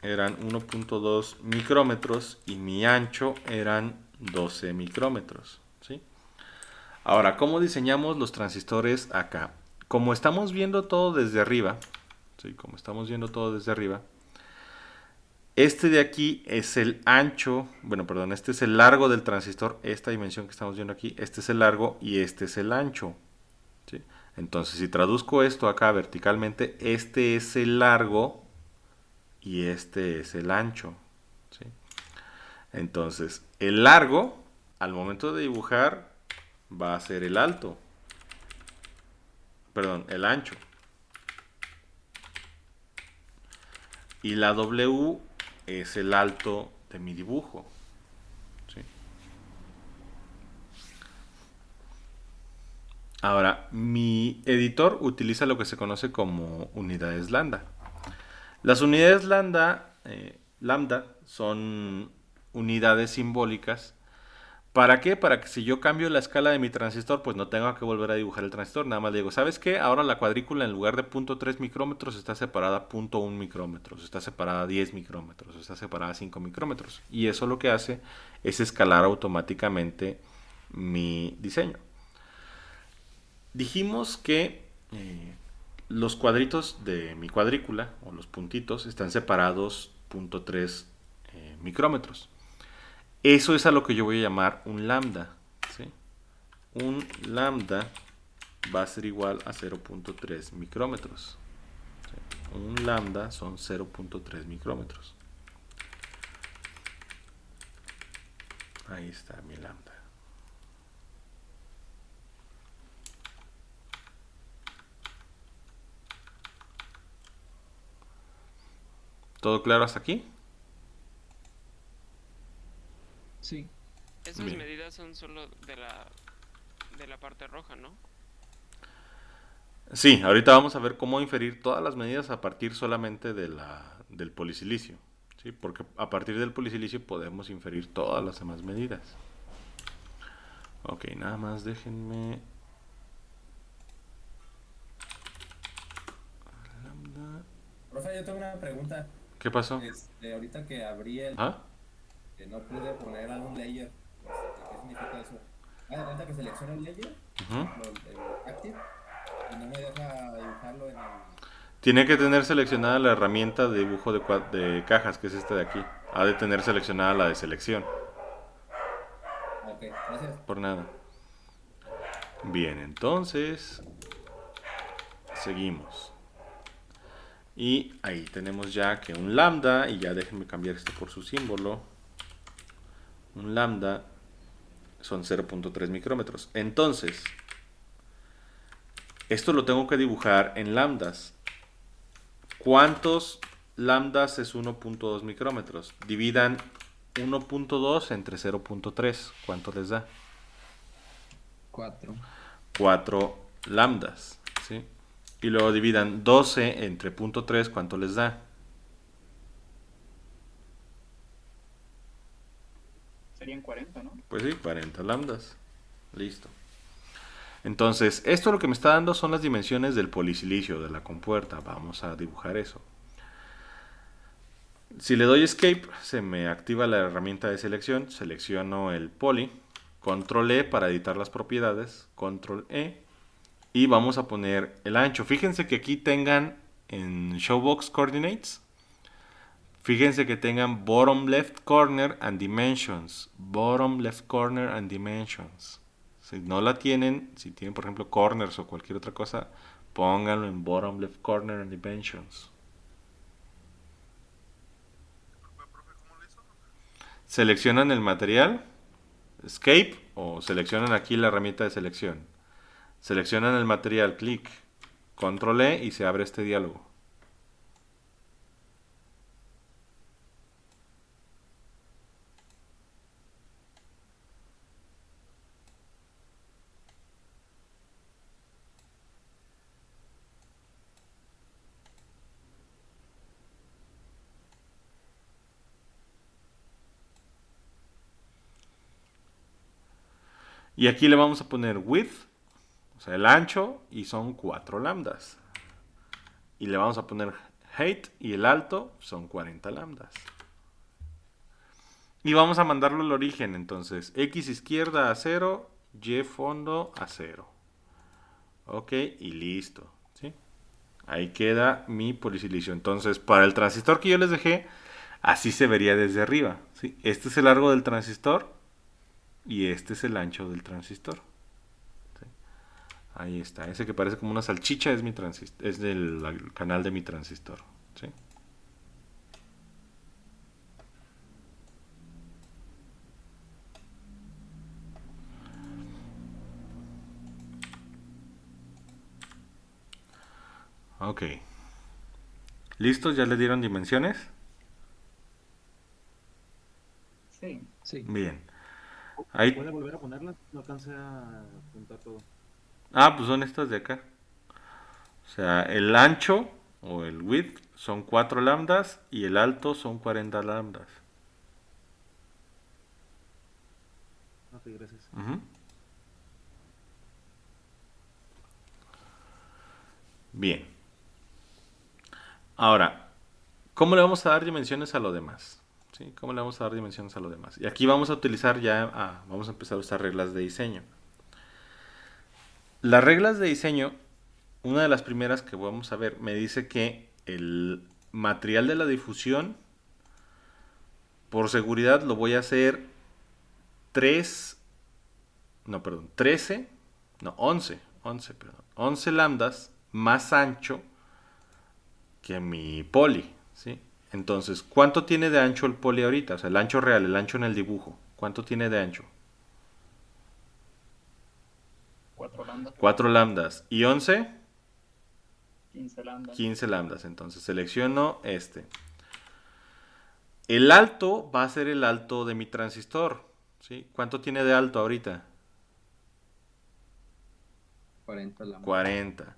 eran 1.2 micrómetros y mi ancho eran 12 micrómetros. ¿Sí? Ahora, ¿cómo diseñamos los transistores acá? Como estamos viendo todo desde arriba, ¿sí? Como estamos viendo todo desde arriba, este de aquí es el ancho, bueno, perdón, este es el largo del transistor, esta dimensión que estamos viendo aquí, este es el largo y este es el ancho. ¿Sí? Entonces, si traduzco esto acá verticalmente, este es el largo y este es el ancho. ¿Sí? Entonces, el largo, al momento de dibujar, va a ser el alto. Perdón, el ancho. Y la W es el alto de mi dibujo. ¿Sí? Ahora, mi editor utiliza lo que se conoce como unidades lambda. Las unidades lambda son unidades simbólicas. ¿Para qué? Para que si yo cambio la escala de mi transistor, pues no tenga que volver a dibujar el transistor. Nada más le digo, ¿sabes qué? Ahora la cuadrícula en lugar de 0.3 micrómetros está separada 0.1 micrómetros, está separada 10 micrómetros, está separada 5 micrómetros. Y eso lo que hace es escalar automáticamente mi diseño. Dijimos que los cuadritos de mi cuadrícula, o los puntitos, están separados 0.3 micrómetros. Eso es a lo que yo voy a llamar un lambda. ¿Sí? Un lambda va a ser igual a 0.3 micrómetros. ¿Sí? Un lambda son 0.3 micrómetros. Ahí está mi lambda. ¿Todo claro hasta aquí? Sí. Esas Bien. medidas son solo de la parte roja, ¿no? Sí, ahorita vamos a ver cómo inferir todas las medidas a partir solamente del polisilicio. ¿Sí? Porque a partir del polisilicio podemos inferir todas las demás medidas. Ok, nada más déjenme... Lambda. Profe, yo tengo una pregunta. ¿Qué pasó? Ahorita que abrí el... ¿Ah? Que no pude poner algún layer. ¿Qué significa eso? Ahorita que selecciono el layer, Ujú. el active, y no me deja dibujarlo en el... Tiene que tener seleccionada la herramienta de dibujo de cajas, que es esta de aquí. Ha de tener seleccionada la de selección. Ok, gracias. Por nada. Bien, entonces seguimos. Y ahí tenemos ya que un lambda, y ya déjenme cambiar esto por su símbolo. Un lambda son 0.3 micrómetros. Entonces, esto lo tengo que dibujar en lambdas. ¿Cuántos lambdas es 1.2 micrómetros? Dividan 1.2 entre 0.3. ¿Cuánto les da? 4. 4 lambdas. ¿Sí? Y luego dividan 12 entre 0.3. ¿Cuánto les da? Serían 40, ¿no? Pues sí, 40 lambdas. Listo. Entonces, esto lo que me está dando son las dimensiones del polisilicio, de la compuerta. Vamos a dibujar eso. Si le doy Escape, se me activa la herramienta de selección. Selecciono el poli. Control E para editar las propiedades. Control E. Y vamos a poner el ancho. Fíjense que aquí tengan en Showbox Coordinates. Fíjense que tengan bottom left corner and dimensions. Bottom left corner and dimensions. Si no la tienen, si tienen por ejemplo corners o cualquier otra cosa, pónganlo en bottom left corner and dimensions. Seleccionan el material, escape, o seleccionan aquí la herramienta de selección. Seleccionan el material, clic, control E y se abre este diálogo. Y aquí le vamos a poner width, o sea, el ancho, y son 4 lambdas. Y le vamos a poner height, y el alto son 40 lambdas. Y vamos a mandarlo al origen, entonces, X izquierda a 0, Y fondo a 0. Ok, y listo. ¿Sí? Ahí queda mi polisilicio. Entonces, para el transistor que yo les dejé, así se vería desde arriba. ¿Sí? Este es el largo del transistor. Y este es el ancho del transistor. ¿Sí? Ahí está. Ese que parece como una salchicha es mi transistor, es el canal de mi transistor. ¿Sí? Ok. ¿Listos? ¿Ya le dieron dimensiones? Sí. Sí. Bien. Ahí, ¿Puede volver a ponerla? No alcancé a apuntar todo. Ah, pues son estas de acá. O sea, el ancho o el width son 4 lambdas y el alto son 40 lambdas. Ok, gracias. Ujú. Bien. Ahora, ¿cómo le vamos a dar dimensiones a lo demás? ¿Sí? ¿Cómo le vamos a dar dimensiones a lo demás? Y aquí vamos a utilizar vamos a empezar a usar reglas de diseño. Las reglas de diseño, una de las primeras que vamos a ver, me dice que el material de la difusión, por seguridad, lo voy a hacer 11 lambdas más ancho que mi poli, ¿sí? Entonces, ¿cuánto tiene de ancho el poli ahorita? O sea, el ancho real, el ancho en el dibujo. ¿Cuánto tiene de ancho? 4 lambdas, 4 lambdas. ¿Y 11? 15 lambdas. 15 lambdas. Entonces, selecciono este. El alto va a ser el alto de mi transistor, ¿sí? ¿Cuánto tiene de alto ahorita? 40 lambdas. 40.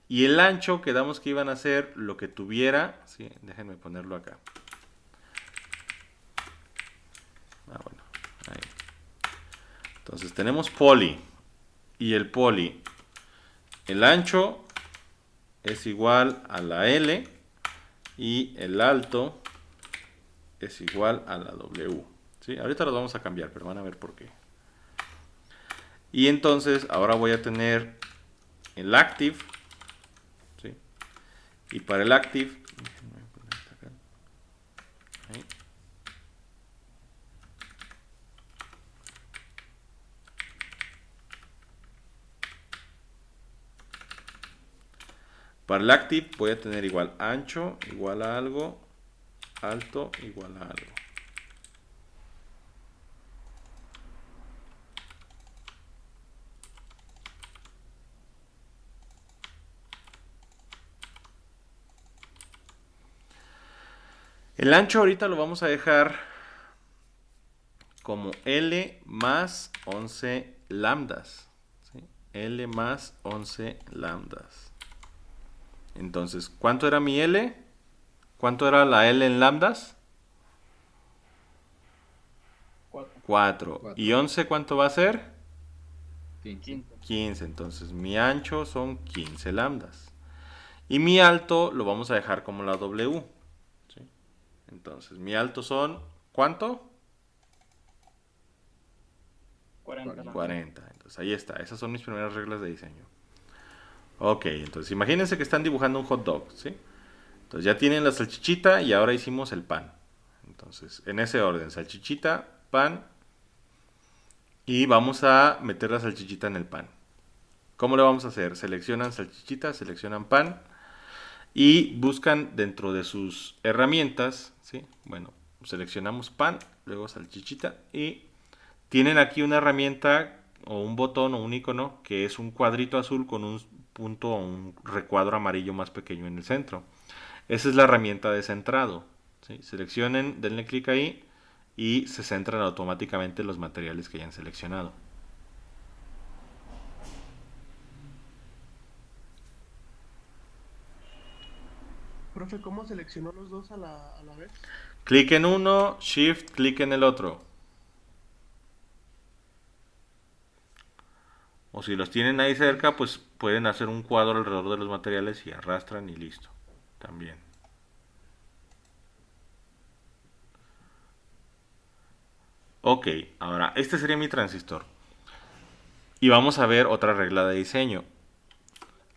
Y el ancho, quedamos que iban a ser lo que tuviera. Sí, déjenme ponerlo acá. Bueno, ahí. Entonces tenemos poli. Y el poli, el ancho es igual a la L. Y el alto es igual a la W. ¿Sí? Ahorita los vamos a cambiar, pero van a ver por qué. Y entonces ahora voy a tener el active. ¿Sí? Y para el active, déjenme poner esto acá. Ahí. Para el active voy a tener igual ancho igual a algo, alto igual a algo. El ancho ahorita lo vamos a dejar como L más 11 lambdas. ¿Sí? L más 11 lambdas. Entonces, ¿cuánto era mi L? ¿Cuánto era la L en lambdas? 4. ¿Y 11 cuánto va a ser? 15. 15. Entonces, mi ancho son 15 lambdas. Y mi alto lo vamos a dejar como la W. ¿Sí? Entonces, mi alto son, ¿cuánto? 40. 40. Entonces, ahí está. Esas son mis primeras reglas de diseño. Ok, entonces imagínense que están dibujando un hot dog, ¿sí? Entonces ya tienen la salchichita y ahora hicimos el pan. Entonces, en ese orden, salchichita, pan, y vamos a meter la salchichita en el pan. ¿Cómo lo vamos a hacer? Seleccionan salchichita, seleccionan pan y buscan dentro de sus herramientas, ¿sí? Bueno, seleccionamos pan, luego salchichita y tienen aquí una herramienta o un botón o un icono que es un cuadrito azul con un punto o un recuadro amarillo más pequeño en el centro. Esa es la herramienta de centrado, ¿sí? Seleccionen, denle clic ahí y se centran automáticamente los materiales que hayan seleccionado. Profe, ¿cómo seleccionó los dos a la vez? Clic en uno, Shift, clic en el otro. O si los tienen ahí cerca, pues pueden hacer un cuadro alrededor de los materiales y arrastran y listo. También. Ok, ahora este sería mi transistor. Y vamos a ver otra regla de diseño.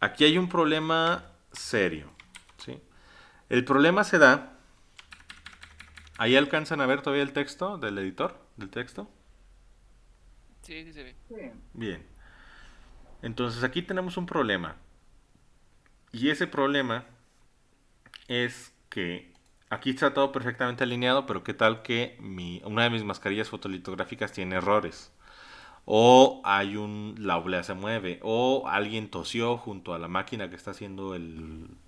Aquí hay un problema serio, ¿sí? El problema se da... ¿Ahí alcanzan a ver todavía el texto del editor? ¿Del texto? Sí, sí se ve. Bien. Entonces aquí tenemos un problema. Y ese problema es que aquí está todo perfectamente alineado, pero qué tal que una de mis mascarillas fotolitográficas tiene errores. O la oblea se mueve. O alguien tosió junto a la máquina que está haciendo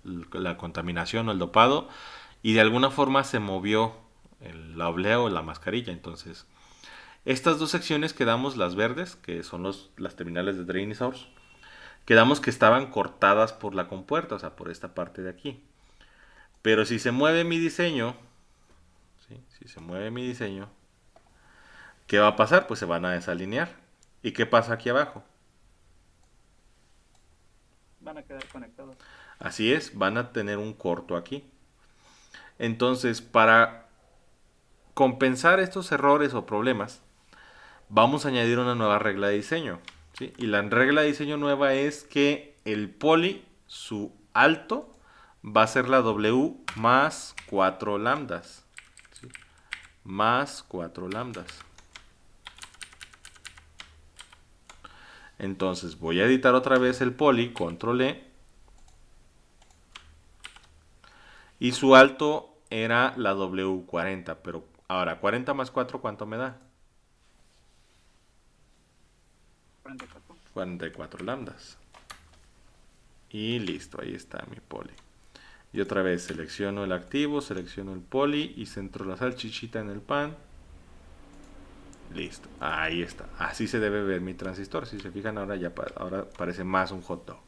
la contaminación o el dopado. Y de alguna forma se movió la oblea o la mascarilla. Entonces, estas dos secciones que damos, las verdes, que son las terminales de drain source, quedamos que estaban cortadas por la compuerta, o sea, por esta parte de aquí. Pero si se mueve mi diseño, ¿sí? Si se mueve mi diseño, ¿qué va a pasar? Pues se van a desalinear. ¿Y qué pasa aquí abajo? Van a quedar conectados. Así es, van a tener un corto aquí. Entonces, para compensar estos errores o problemas, vamos a añadir una nueva regla de diseño, ¿sí? Y la regla de diseño nueva es que el poli, su alto, va a ser la W más 4 lambdas, ¿sí? Más 4 lambdas. Entonces voy a editar otra vez el poli, control E. Y su alto era la W40, pero ahora 40 más 4, ¿cuánto me da? 44. 44 lambdas. Y listo, ahí está mi poli. Y otra vez selecciono el activo, selecciono el poli y centro la salchichita en el pan. Listo, ahí está. Así se debe ver mi transistor. Si se fijan ahora ahora parece más un hot dog.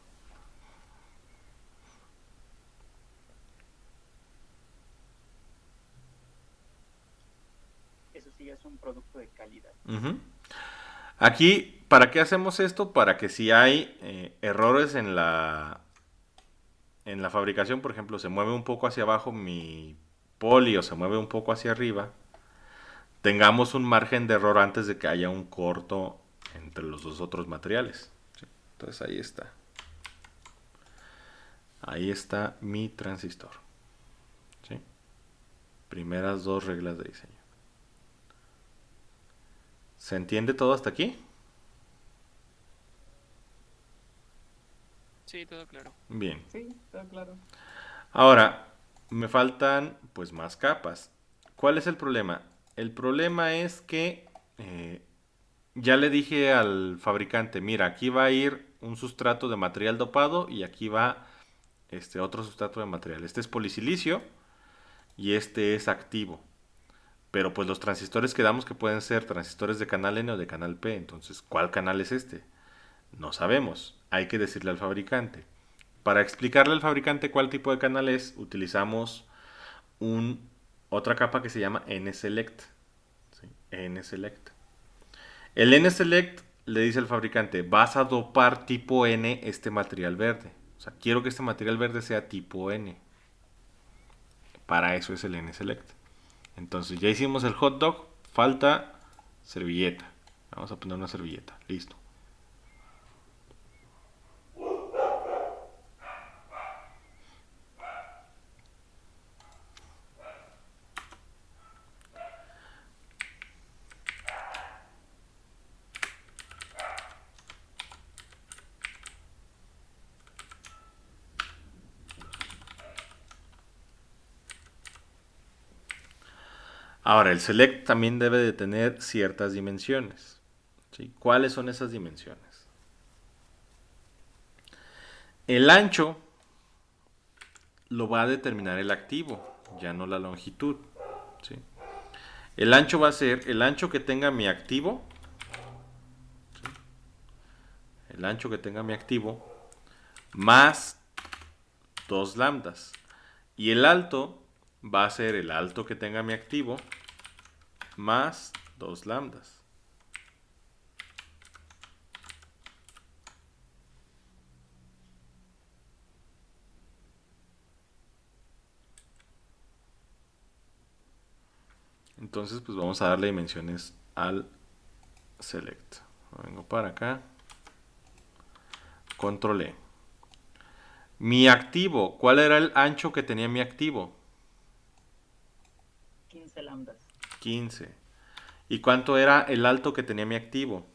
Eso sí es un producto de calidad. Aquí, ¿para qué hacemos esto? Para que si hay errores en la fabricación, por ejemplo, se mueve un poco hacia abajo mi poli o se mueve un poco hacia arriba, tengamos un margen de error antes de que haya un corto entre los dos otros materiales. ¿Sí? Entonces ahí está. Ahí está mi transistor. ¿Sí? Primeras dos reglas de diseño. ¿Se entiende todo hasta aquí? Sí, todo claro. Bien. Sí, está claro. Ahora, me faltan pues más capas. ¿Cuál es el problema? El problema es que ya le dije al fabricante, mira, aquí va a ir un sustrato de material dopado y aquí va otro sustrato de material. Este es polisilicio y este es activo. Pero pues los transistores quedamos que pueden ser transistores de canal N o de canal P. Entonces, ¿cuál canal es este? No sabemos. Hay que decirle al fabricante. Para explicarle al fabricante cuál tipo de canal es, utilizamos otra capa que se llama N-Select. ¿Sí? N-Select. El N-Select le dice al fabricante, vas a dopar tipo N este material verde. O sea, quiero que este material verde sea tipo N. Para eso es el N-Select. Entonces ya hicimos el hot dog, falta servilleta. Vamos a poner una servilleta, listo. Ahora, el select también debe de tener ciertas dimensiones. ¿Sí? ¿Cuáles son esas dimensiones? El ancho lo va a determinar el activo, ya no la longitud. ¿Sí? El ancho va a ser el ancho que tenga mi activo. ¿Sí? El ancho que tenga mi activo más 2 lambdas. Y el alto va a ser el alto que tenga mi activo más 2 lambdas. Entonces, pues vamos a darle dimensiones al select. Vengo para acá. Control E. Mi activo, ¿cuál era el ancho que tenía mi activo? 15 lambdas. 15. ¿Y cuánto era el alto que tenía mi activo?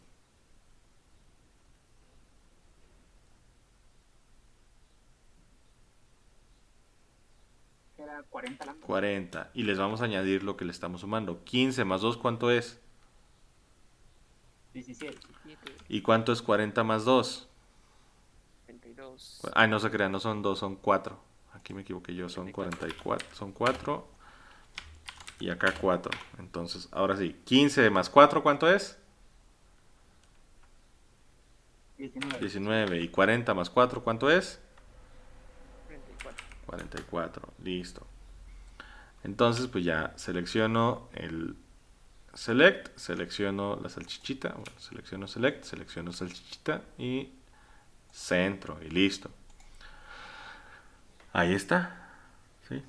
Era 40 lambdas. 40. Y les vamos a añadir lo que le estamos sumando. 15 más 2, ¿cuánto es? 17. ¿Y cuánto es 40 más 2? 22. Ay, no se crean, no son 2, son 4. Aquí me equivoqué yo, son 44. Son 4. Y acá 4. Entonces, ahora sí, 15 más 4, ¿cuánto es? 19. 19 y 40 más 4, ¿cuánto es? 34. 44, listo. Entonces pues ya selecciono el select, selecciono la salchichita, bueno, selecciono select, selecciono salchichita y centro y listo. Ahí está. ¿Sí?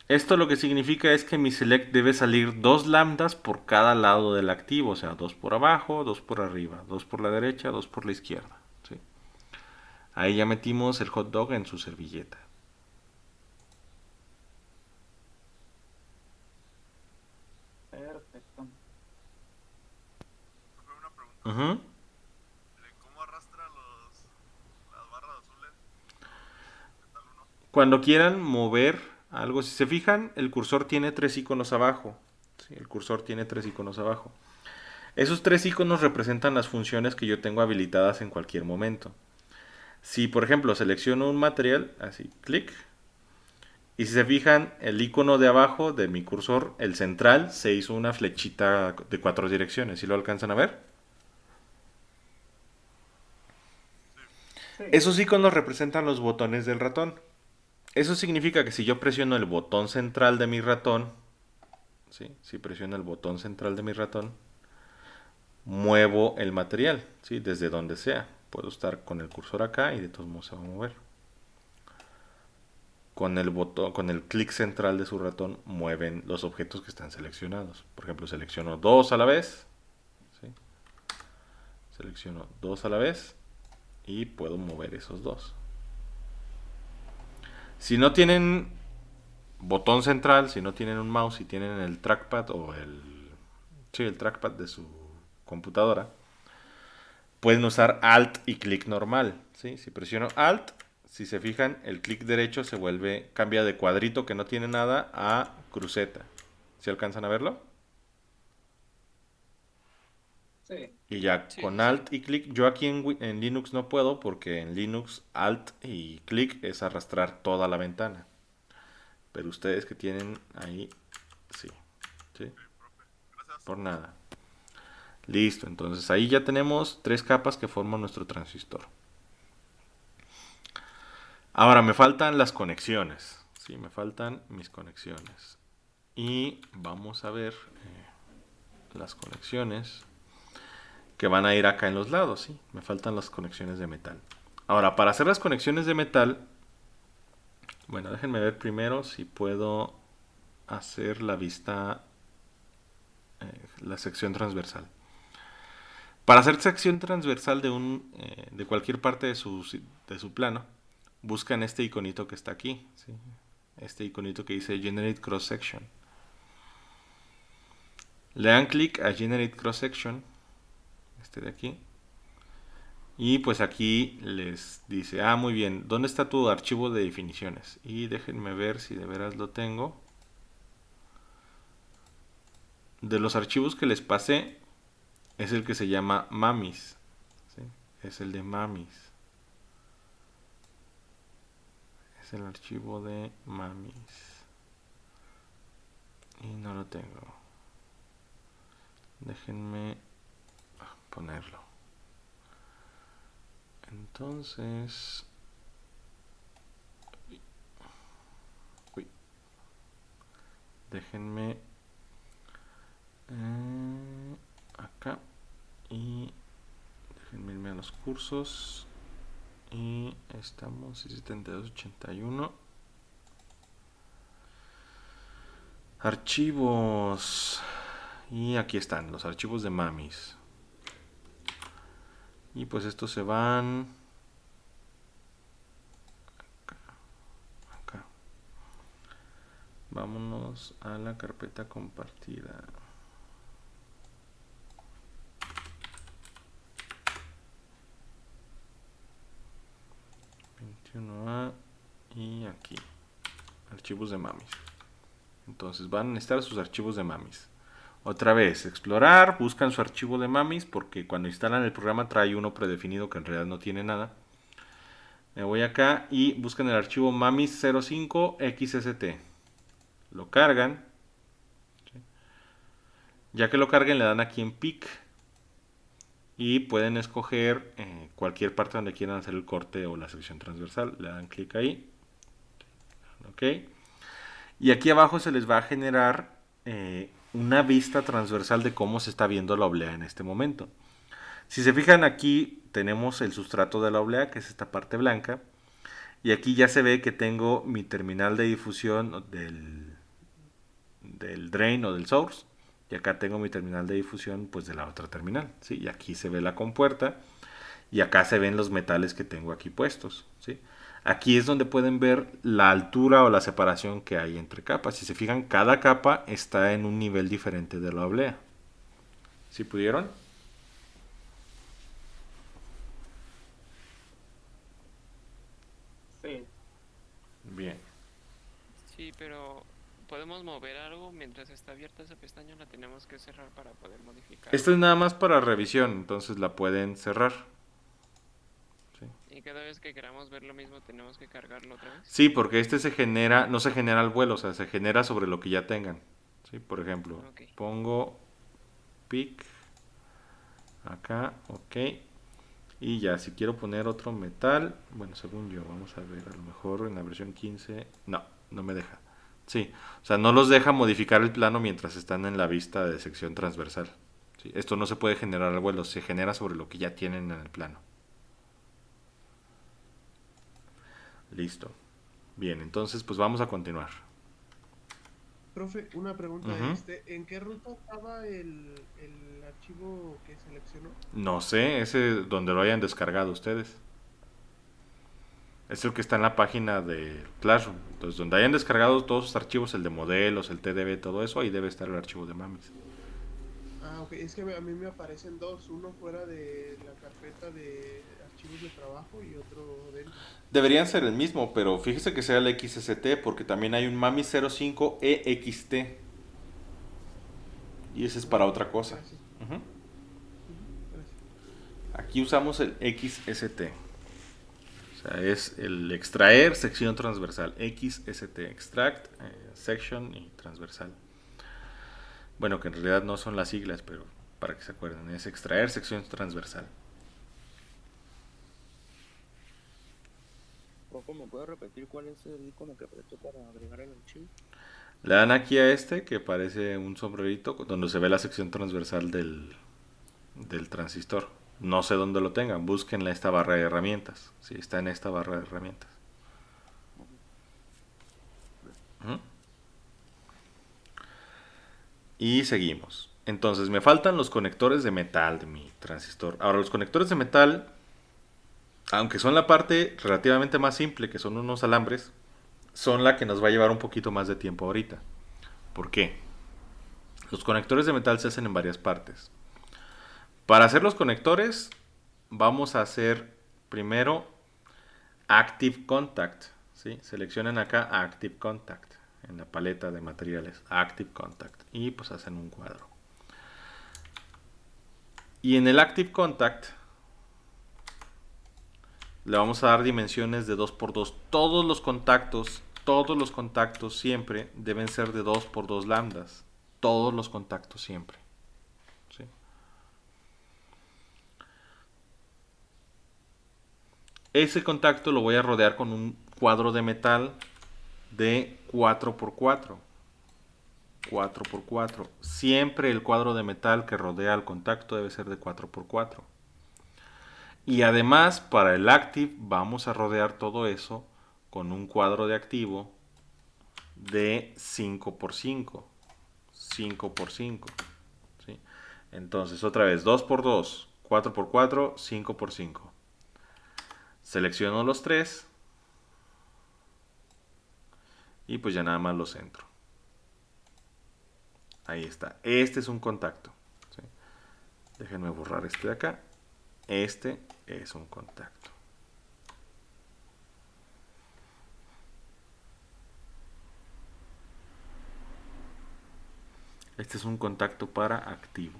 Esto lo que significa es que mi select debe salir 2 lambdas por cada lado del activo, o sea, 2 por abajo, 2 por arriba, 2 por la derecha, 2 por la izquierda. ¿Sí? Ahí ya metimos el hot dog en su servilleta. Perfecto. Ujú. ¿Cómo arrastra las barras azules? Cuando quieran mover algo, si se fijan, el cursor tiene 3 iconos abajo. ¿Sí? El cursor tiene 3 iconos abajo. Esos 3 iconos representan las funciones que yo tengo habilitadas en cualquier momento. Si, por ejemplo, selecciono un material, así, clic, y si se fijan, el icono de abajo de mi cursor, el central, se hizo una flechita de 4 direcciones. ¿Sí lo alcanzan a ver? Sí. Esos iconos representan los botones del ratón. Eso significa que si yo presiono el botón central de mi ratón, ¿sí? Si presiono el botón central de mi ratón, muevo el material, ¿sí? Desde donde sea. Puedo estar con el cursor acá y de todos modos se va a mover. Con el botón, con el clic central de su ratón mueven los objetos que están seleccionados. Por ejemplo, selecciono 2 a la vez, ¿sí? Selecciono 2 a la vez y puedo mover esos 2. Si no tienen botón central, si no tienen un mouse, si tienen el trackpad o el trackpad de su computadora, pueden usar Alt y clic normal, ¿sí? Si presiono Alt, si se fijan, el clic derecho cambia de cuadrito que no tiene nada a cruceta. ¿Sí alcanzan a verlo? Sí. Y ya Sí, con sí, sí. Alt y clic, yo aquí en Linux no puedo porque en Linux Alt y clic es arrastrar toda la ventana. Pero ustedes que tienen ahí, sí. ¿Sí? Por nada. Listo, entonces ahí ya tenemos 3 capas que forman nuestro transistor. Ahora me faltan las conexiones. Sí, me faltan mis conexiones. Y vamos a ver las conexiones que van a ir acá en los lados. Sí, me faltan las conexiones de metal. Ahora, para hacer las conexiones de metal, bueno, déjenme ver primero si puedo hacer la vista, la sección transversal. Para hacer sección transversal de cualquier parte de su plano, buscan este iconito que está aquí, ¿sí? Este iconito que dice Generate Cross Section. Le dan clic a Generate Cross Section, este de aquí, y pues aquí les dice, muy bien, ¿dónde está tu archivo de definiciones? Y déjenme ver si de veras lo tengo. De los archivos que les pasé, es el que se llama mamis, ¿sí? Es el de mamis. Es el archivo de mamis. Y no lo tengo. Déjenme ponerlo. Entonces... Uy. Déjenme... acá. Y... déjenme irme a los cursos. Y estamos en 7281. Archivos. Y aquí están los archivos de mamis. Y pues estos se van acá. Vámonos a la carpeta compartida. A y aquí archivos de mamis. Entonces van a necesitar sus archivos de mamis. Otra vez, explorar, buscan su archivo de mamis porque cuando instalan el programa trae uno predefinido que en realidad no tiene nada. Me voy acá y buscan el archivo mamis05xst. Lo cargan. Ya que lo carguen le dan aquí en pick y pueden escoger cualquier parte donde quieran hacer el corte o la sección transversal. Le dan clic ahí. Ok. Y aquí abajo se les va a generar una vista transversal de cómo se está viendo la oblea en este momento. Si se fijan, aquí tenemos el sustrato de la oblea, que es esta parte blanca. Y aquí ya se ve que tengo mi terminal de difusión del drain o del source. Y acá tengo mi terminal de difusión pues de la otra terminal. ¿Sí? Y aquí se ve la compuerta. Y acá se ven los metales que tengo aquí puestos. ¿Sí? Aquí es donde pueden ver la altura o la separación que hay entre capas. Si se fijan, cada capa está en un nivel diferente de la oblea. ¿Sí pudieron? Sí. Bien. Sí, pero podemos mover algo mientras está abierta esa pestaña, la tenemos que cerrar para poder modificar. Esta es nada más para revisión, entonces la pueden cerrar. ¿Sí? Y cada vez que queramos ver lo mismo tenemos que cargarlo otra vez. Sí, porque este se genera, no se genera al vuelo, o sea, se genera sobre lo que ya tengan. ¿Sí? Por ejemplo, Ok. pongo pick acá, ok. Y ya, si quiero poner otro metal, bueno, según yo, vamos a ver, a lo mejor en la versión 15, no me deja. Sí, o sea, no los deja modificar el plano mientras están en la vista de sección transversal. ¿Sí? Esto no se puede generar al vuelo, se genera sobre lo que ya tienen en el plano. Listo. Bien, entonces pues vamos a continuar. Profe, una pregunta. Ujú. ¿En qué ruta estaba el archivo que seleccionó? No sé, ese donde lo hayan descargado ustedes. Es el que está en la página de Classroom. Entonces, donde hayan descargado todos sus archivos, el de modelos, el TDB, todo eso, ahí debe estar el archivo de Mamis. Ah, ok. Es que a mí me aparecen dos. Uno fuera de la carpeta de archivos de trabajo y otro dentro. Deberían ser el mismo, pero fíjese que sea el XST porque también hay un Mami 05 EXT. Y ese es para otra cosa. Gracias. Ujú. Gracias. Aquí usamos el XST. O sea, es el extraer sección transversal. XST, extract, section y transversal. Bueno, que en realidad no son las siglas, pero para que se acuerden, es extraer sección transversal. Profe, ¿me puede repetir cuál es el icono que apretó para agregar el archivo? Le dan aquí a este que parece un sombrerito donde se ve la sección transversal del transistor. No sé dónde lo tengan, busquen esta barra de herramientas. Sí, está en esta barra de herramientas. Ujú. Y seguimos. Entonces me faltan los conectores de metal de mi transistor. Ahora los conectores de metal, aunque son la parte relativamente más simple, que son unos alambres, son la que nos va a llevar un poquito más de tiempo ahorita. ¿Por qué? Los conectores de metal se hacen en varias partes. Para hacer los conectores vamos a hacer primero Active Contact. ¿Sí? Seleccionen acá Active Contact en la paleta de materiales. Active Contact. Y pues hacen un cuadro. Y en el Active Contact le vamos a dar dimensiones de 2x2. Todos los contactos siempre deben ser de 2x2 lambdas. Todos los contactos siempre. ¿Sí? Ese contacto lo voy a rodear con un cuadro de metal de 4x4. 4x4. Siempre el cuadro de metal que rodea el contacto debe ser de 4x4. Y además, para el active, vamos a rodear todo eso con un cuadro de activo de 5x5. 5x5. ¿Sí? Entonces, otra vez, 2x2, 4x4, 5x5. Selecciono los tres. Y pues ya nada más los centro. Ahí está. Este es un contacto. ¿Sí? Déjenme borrar este de acá. Este es un contacto. Este es un contacto para activo.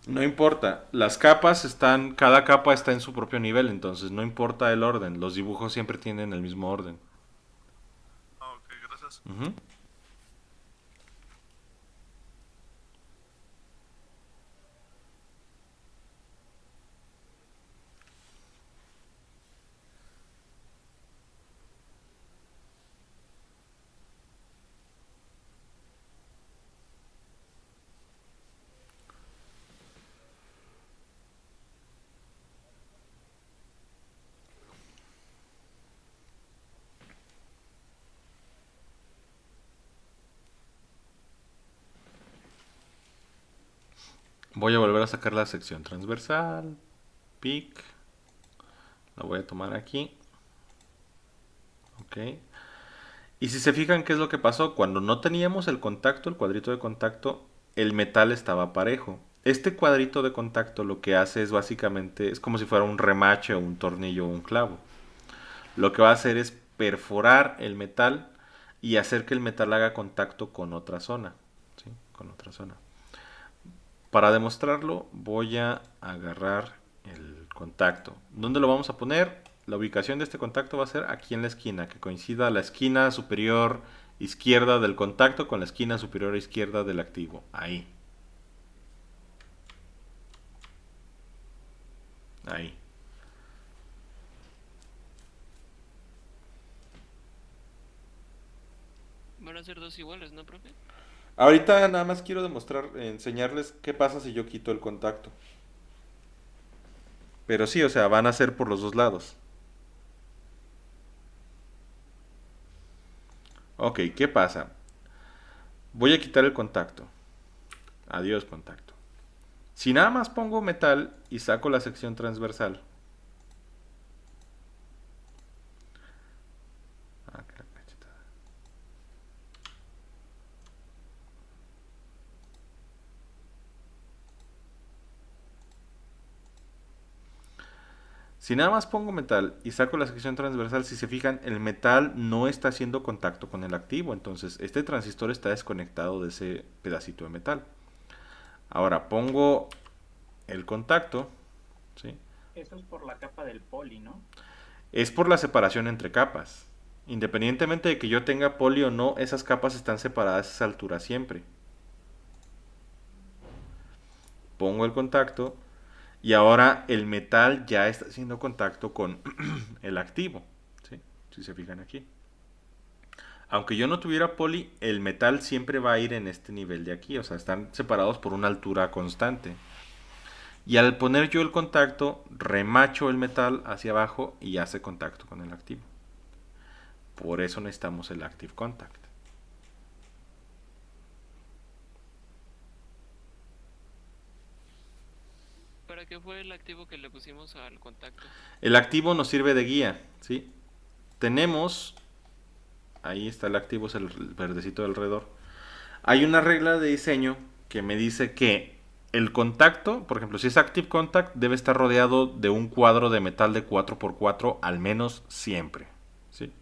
No importa, las capas están, cada capa está en su propio nivel, entonces no importa el orden, los dibujos siempre tienen el mismo orden. Ah, ok, gracias. Ujú. Voy a volver a sacar la sección transversal, pic, la voy a tomar aquí, ok. Y si se fijan, ¿qué es lo que pasó? Cuando no teníamos el contacto, el cuadrito de contacto, el metal estaba parejo. Este cuadrito de contacto lo que hace es básicamente, es como si fuera un remache o un tornillo o un clavo. Lo que va a hacer es perforar el metal y hacer que el metal haga contacto con otra zona, ¿sí? Con otra zona. Para demostrarlo, voy a agarrar el contacto. ¿Dónde lo vamos a poner? La ubicación de este contacto va a ser aquí en la esquina, que coincida la esquina superior izquierda del contacto con la esquina superior izquierda del activo. Ahí. Ahí. Van a ser dos iguales, ¿no, profe? Ahorita nada más quiero demostrar, enseñarles qué pasa si yo quito el contacto. Pero sí, o sea, van a ser por los dos lados. Ok, ¿qué pasa? Voy a quitar el contacto. Adiós, contacto. Si nada más pongo metal y saco la sección transversal. Si nada más pongo metal y saco la sección transversal, si se fijan, el metal no está haciendo contacto con el activo. Entonces, este transistor está desconectado de ese pedacito de metal. Ahora pongo el contacto, ¿sí? Eso es por la capa del poli, ¿no? Es por la separación entre capas. Independientemente de que yo tenga poli o no, esas capas están separadas a esa altura siempre. Pongo el contacto y ahora el metal ya está haciendo contacto con el activo, ¿sí? Si se fijan aquí. Aunque yo no tuviera poli, el metal siempre va a ir en este nivel de aquí, o sea, están separados por una altura constante. Y al poner yo el contacto, remacho el metal hacia abajo y hace contacto con el activo. Por eso necesitamos el active contact. ¿Para qué fue el activo que le pusimos al contacto? El activo nos sirve de guía, ¿sí? Tenemos, ahí está el activo, es el verdecito de alrededor. Hay una regla de diseño que me dice que el contacto, por ejemplo, si es active contact, debe estar rodeado de un cuadro de metal de 4x4 al menos siempre, ¿sí?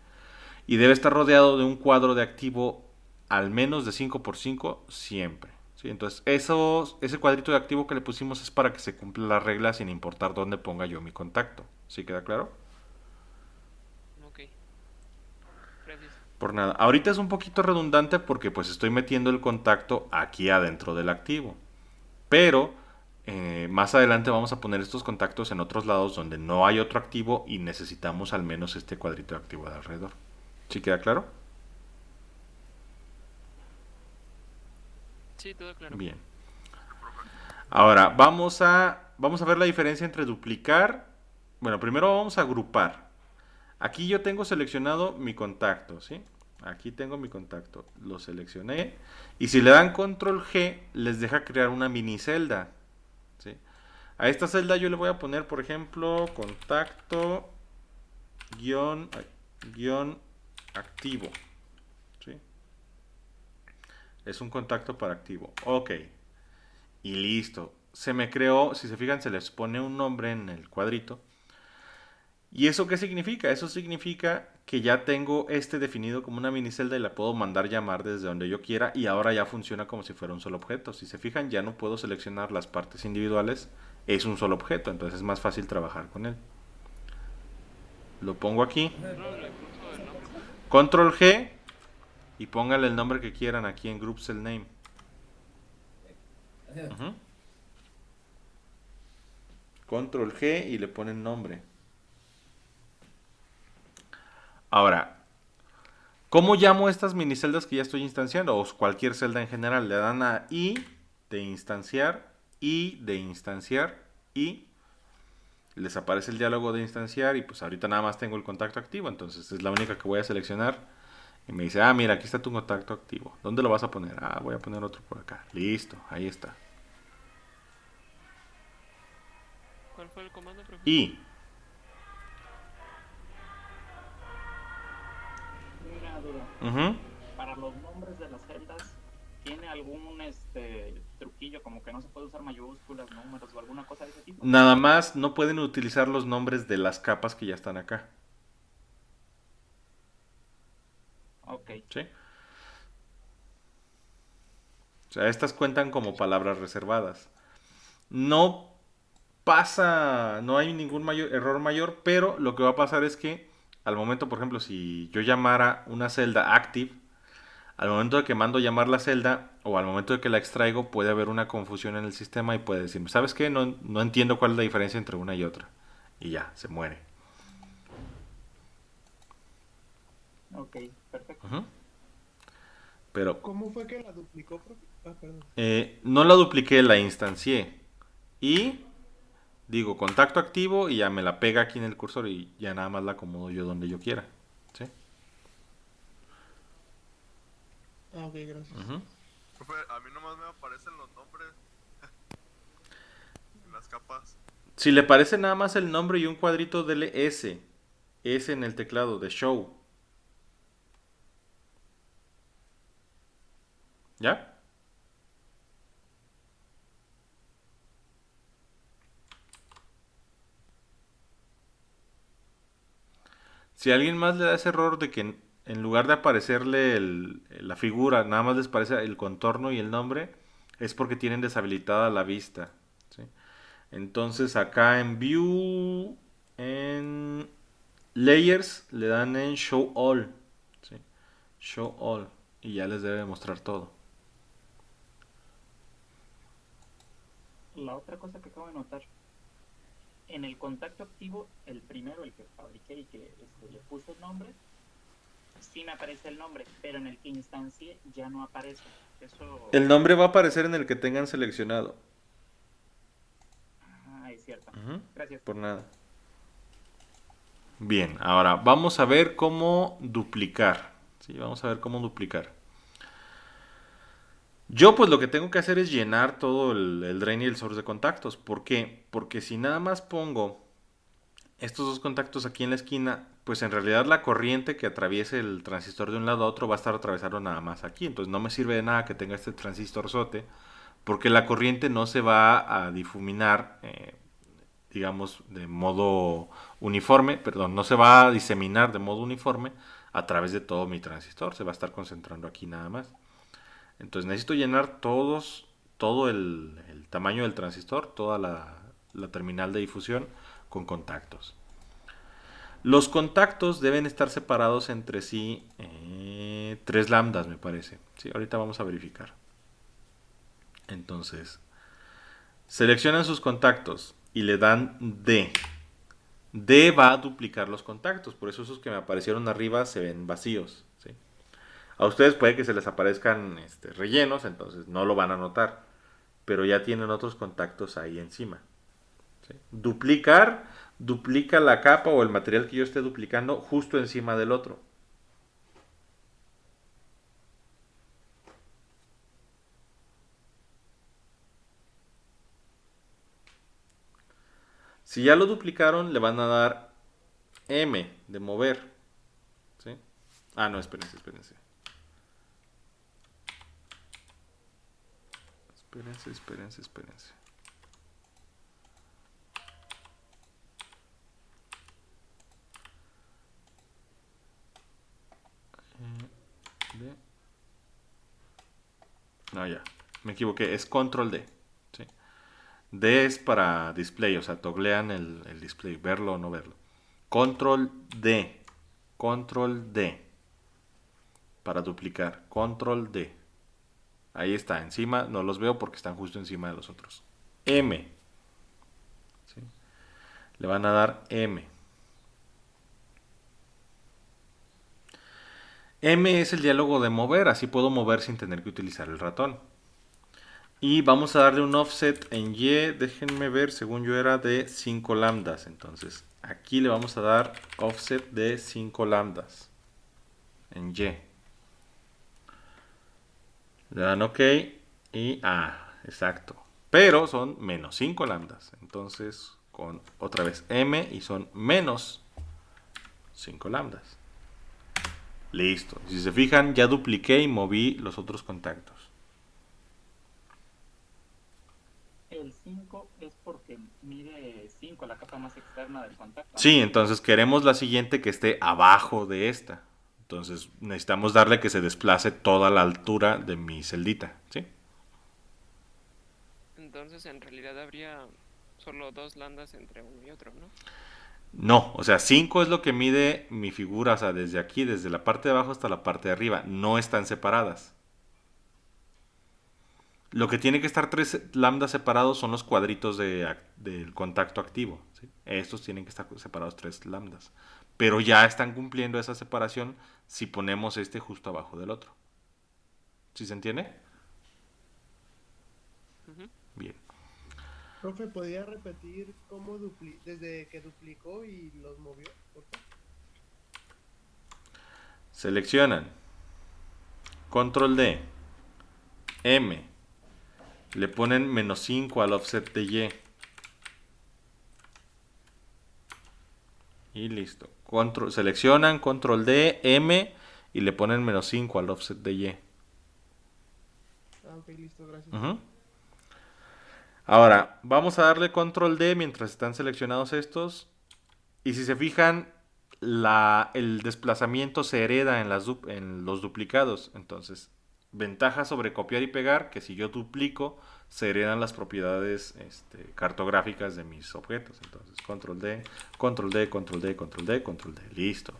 Y debe estar rodeado de un cuadro de activo al menos de 5x5 siempre, ¿sí? Entonces, ese cuadrito de activo que le pusimos es para que se cumpla la regla sin importar dónde ponga yo mi contacto. ¿Sí queda claro? Ok. Gracias. Por nada. Ahorita es un poquito redundante porque pues estoy metiendo el contacto aquí adentro del activo. Pero más adelante vamos a poner estos contactos en otros lados donde no hay otro activo y necesitamos al menos este cuadrito de activo de alrededor. ¿Sí queda claro? Sí, todo claro. Bien. Ahora vamos a ver la diferencia entre duplicar. Bueno, primero vamos a agrupar. Aquí yo tengo seleccionado mi contacto, ¿sí? Aquí tengo mi contacto. Lo seleccioné. Y si le dan control G, les deja crear una mini celda, ¿sí? A esta celda yo le voy a poner, por ejemplo, contacto guión activo, ¿sí? Es un contacto para activo. Ok. Y listo. Se me creó, si se fijan, se les pone un nombre en el cuadrito. ¿Y eso qué significa? Eso significa que ya tengo este definido como una minicelda y la puedo mandar llamar desde donde yo quiera y ahora ya funciona como si fuera un solo objeto. Si se fijan, ya no puedo seleccionar las partes individuales, es un solo objeto, entonces es más fácil trabajar con él. Lo pongo aquí, control G y póngale el nombre que quieran aquí en Group Cell Name. Ujú. Control G y le ponen nombre. Ahora, ¿cómo llamo estas miniceldas que ya estoy instanciando? O cualquier celda en general. Le dan a I de instanciar, I de instanciar, y les aparece el diálogo de instanciar y pues ahorita nada más tengo el contacto activo, entonces es la única que voy a seleccionar. Y me dice, mira, aquí está tu contacto activo. ¿Dónde lo vas a poner? Voy a poner otro por acá. Listo, ahí está. ¿Cuál fue el comando, profesor? Y Una duda. Ujú. Para los nombres de las celdas, ¿tiene algún truquillo como que no se puede usar mayúsculas, números o alguna cosa de ese tipo? Nada más no pueden utilizar los nombres de las capas que ya están acá. Ok. ¿Sí? O sea, estas cuentan como palabras reservadas. No pasa, no hay ningún error mayor, pero lo que va a pasar es que al momento, por ejemplo, si yo llamara una celda active, al momento de que mando llamar la celda o al momento de que la extraigo puede haber una confusión en el sistema y puede decirme, ¿sabes qué? No entiendo cuál es la diferencia entre una y otra. Y ya, se muere. Ok, perfecto. Ujú. Pero ¿Cómo fue que la duplicó, profe? Perdón. no la dupliqué, la instancié. Y digo contacto activo y ya me la pega aquí en el cursor y ya nada más la acomodo yo donde yo quiera. ¿Sí? Ok, gracias. Ujú. Profe, a mí nomás me aparecen los nombres en las capas. Si le parece nada más el nombre y un cuadrito, dele S. S en el teclado de show. ¿Ya? Si a alguien más le da ese error de que en lugar de aparecerle la figura, nada más les parece el contorno y el nombre, es porque tienen deshabilitada la vista. ¿Sí? Entonces acá en View, en Layers, le dan en Show All. ¿Sí? Show All. Y ya les debe mostrar todo. La otra cosa que acabo de notar, en el contacto activo, el primero, el que fabriqué y que le puse el nombre, sí me aparece el nombre, pero en el que instancié ya no aparece. Eso... El nombre va a aparecer en el que tengan seleccionado. Es cierto. Ujú. Gracias. Por nada. Bien, ahora vamos a ver cómo duplicar. Sí, vamos a ver cómo duplicar. Yo pues lo que tengo que hacer es llenar todo el drain y el source de contactos. ¿Por qué? Porque si nada más pongo estos dos contactos aquí en la esquina, pues en realidad la corriente que atraviese el transistor de un lado a otro va a estar atravesando nada más aquí. Entonces no me sirve de nada que tenga este transistorzote, porque la corriente no se va a difuminar, digamos, de modo uniforme, perdón, no se va a diseminar de modo uniforme a través de todo mi transistor. Se va a estar concentrando aquí nada más. Entonces necesito llenar todo el tamaño del transistor, toda la terminal de difusión con contactos. Los contactos deben estar separados entre sí 3 lambdas, me parece. Sí, ahorita vamos a verificar. Entonces, seleccionan sus contactos y le dan D. D va a duplicar los contactos, por eso esos que me aparecieron arriba se ven vacíos. ¿Sí? A ustedes puede que se les aparezcan rellenos, entonces no lo van a notar, pero ya tienen otros contactos ahí encima. ¿Sí? Duplicar, duplica la capa o el material que yo esté duplicando justo encima del otro. Si ya lo duplicaron, le van a dar M de mover. ¿Sí? No, espérense. Espérense. ya, me equivoqué, es control D. ¿Sí? D es para display, o sea, toglean el display, verlo o no verlo. Control D, control D, para duplicar, control D. Ahí está, encima, no los veo porque están justo encima de los otros. M. ¿Sí? Le van a dar M. M es el diálogo de mover, así puedo mover sin tener que utilizar el ratón. Y vamos a darle un offset en Y, déjenme ver, según yo era de 5 lambdas. Entonces, aquí le vamos a dar offset de 5 lambdas en Y. Le dan OK y exacto. Pero son menos 5 lambdas. Entonces, con otra vez M y son menos 5 lambdas. Listo. Si se fijan, ya dupliqué y moví los otros contactos. El 5 es porque mide 5, la capa más externa del contacto. Sí, entonces queremos la siguiente que esté abajo de esta. Entonces necesitamos darle que se desplace toda la altura de mi celdita, ¿sí? Entonces en realidad habría solo 2 lambdas entre uno y otro, ¿no? No, o sea, 5 es lo que mide mi figura, o sea, desde aquí, desde la parte de abajo hasta la parte de arriba. No están separadas. Lo que tiene que estar 3 lambdas separados son los cuadritos del contacto activo, ¿sí? Estos tienen que estar separados 3 lambdas. Pero ya están cumpliendo esa separación si ponemos este justo abajo del otro. ¿Sí se entiende? Bien. Profe, ¿podría repetir cómo desde que duplicó y los movió? Por favor? Seleccionan. Control D. M. Le ponen menos 5 al offset de Y. Y listo. Seleccionan Control D, M y le ponen menos 5 al offset de Y. Ok, listo, gracias. Ahora, vamos a darle Control D mientras están seleccionados estos. Y si se fijan, el desplazamiento se hereda en los duplicados. Entonces, ventaja sobre copiar y pegar, que si yo duplico, se heredan las propiedades cartográficas de mis objetos. Entonces, Control D, Control D, Control D, Control D, Control D. Listo.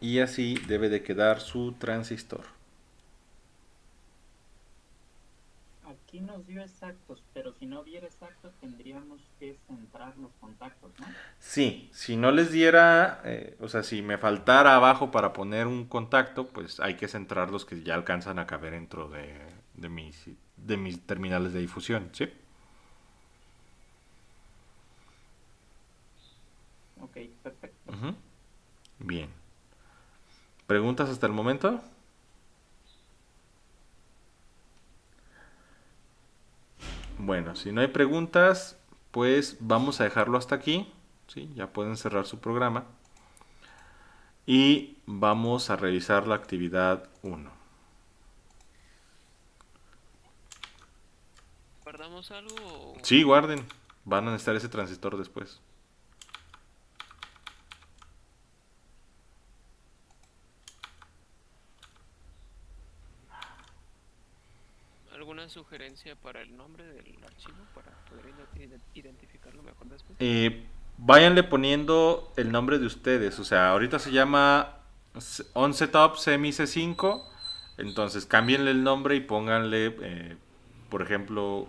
Y así debe de quedar su transistor. Aquí nos dio exactos, pero si no hubiera exactos tendríamos que centrar los contactos, ¿no? Sí, si no les diera, o sea, si me faltara abajo para poner un contacto, pues hay que centrar los que ya alcanzan a caber dentro de mis terminales de difusión, ¿sí? Ok, perfecto. Bien. ¿Preguntas hasta el momento? Bueno, si no hay preguntas, pues vamos a dejarlo hasta aquí. ¿Sí? Ya pueden cerrar su programa. Y vamos a revisar la actividad 1. ¿Guardamos algo? O... Sí, guarden. Van a necesitar ese transistor después. ¿Alguna sugerencia para el nombre del archivo para poder identificarlo mejor después? Váyanle poniendo el nombre de ustedes. O sea, ahorita se llama OnSetup Semi C5. Entonces cámbienle el nombre y pónganle, por ejemplo,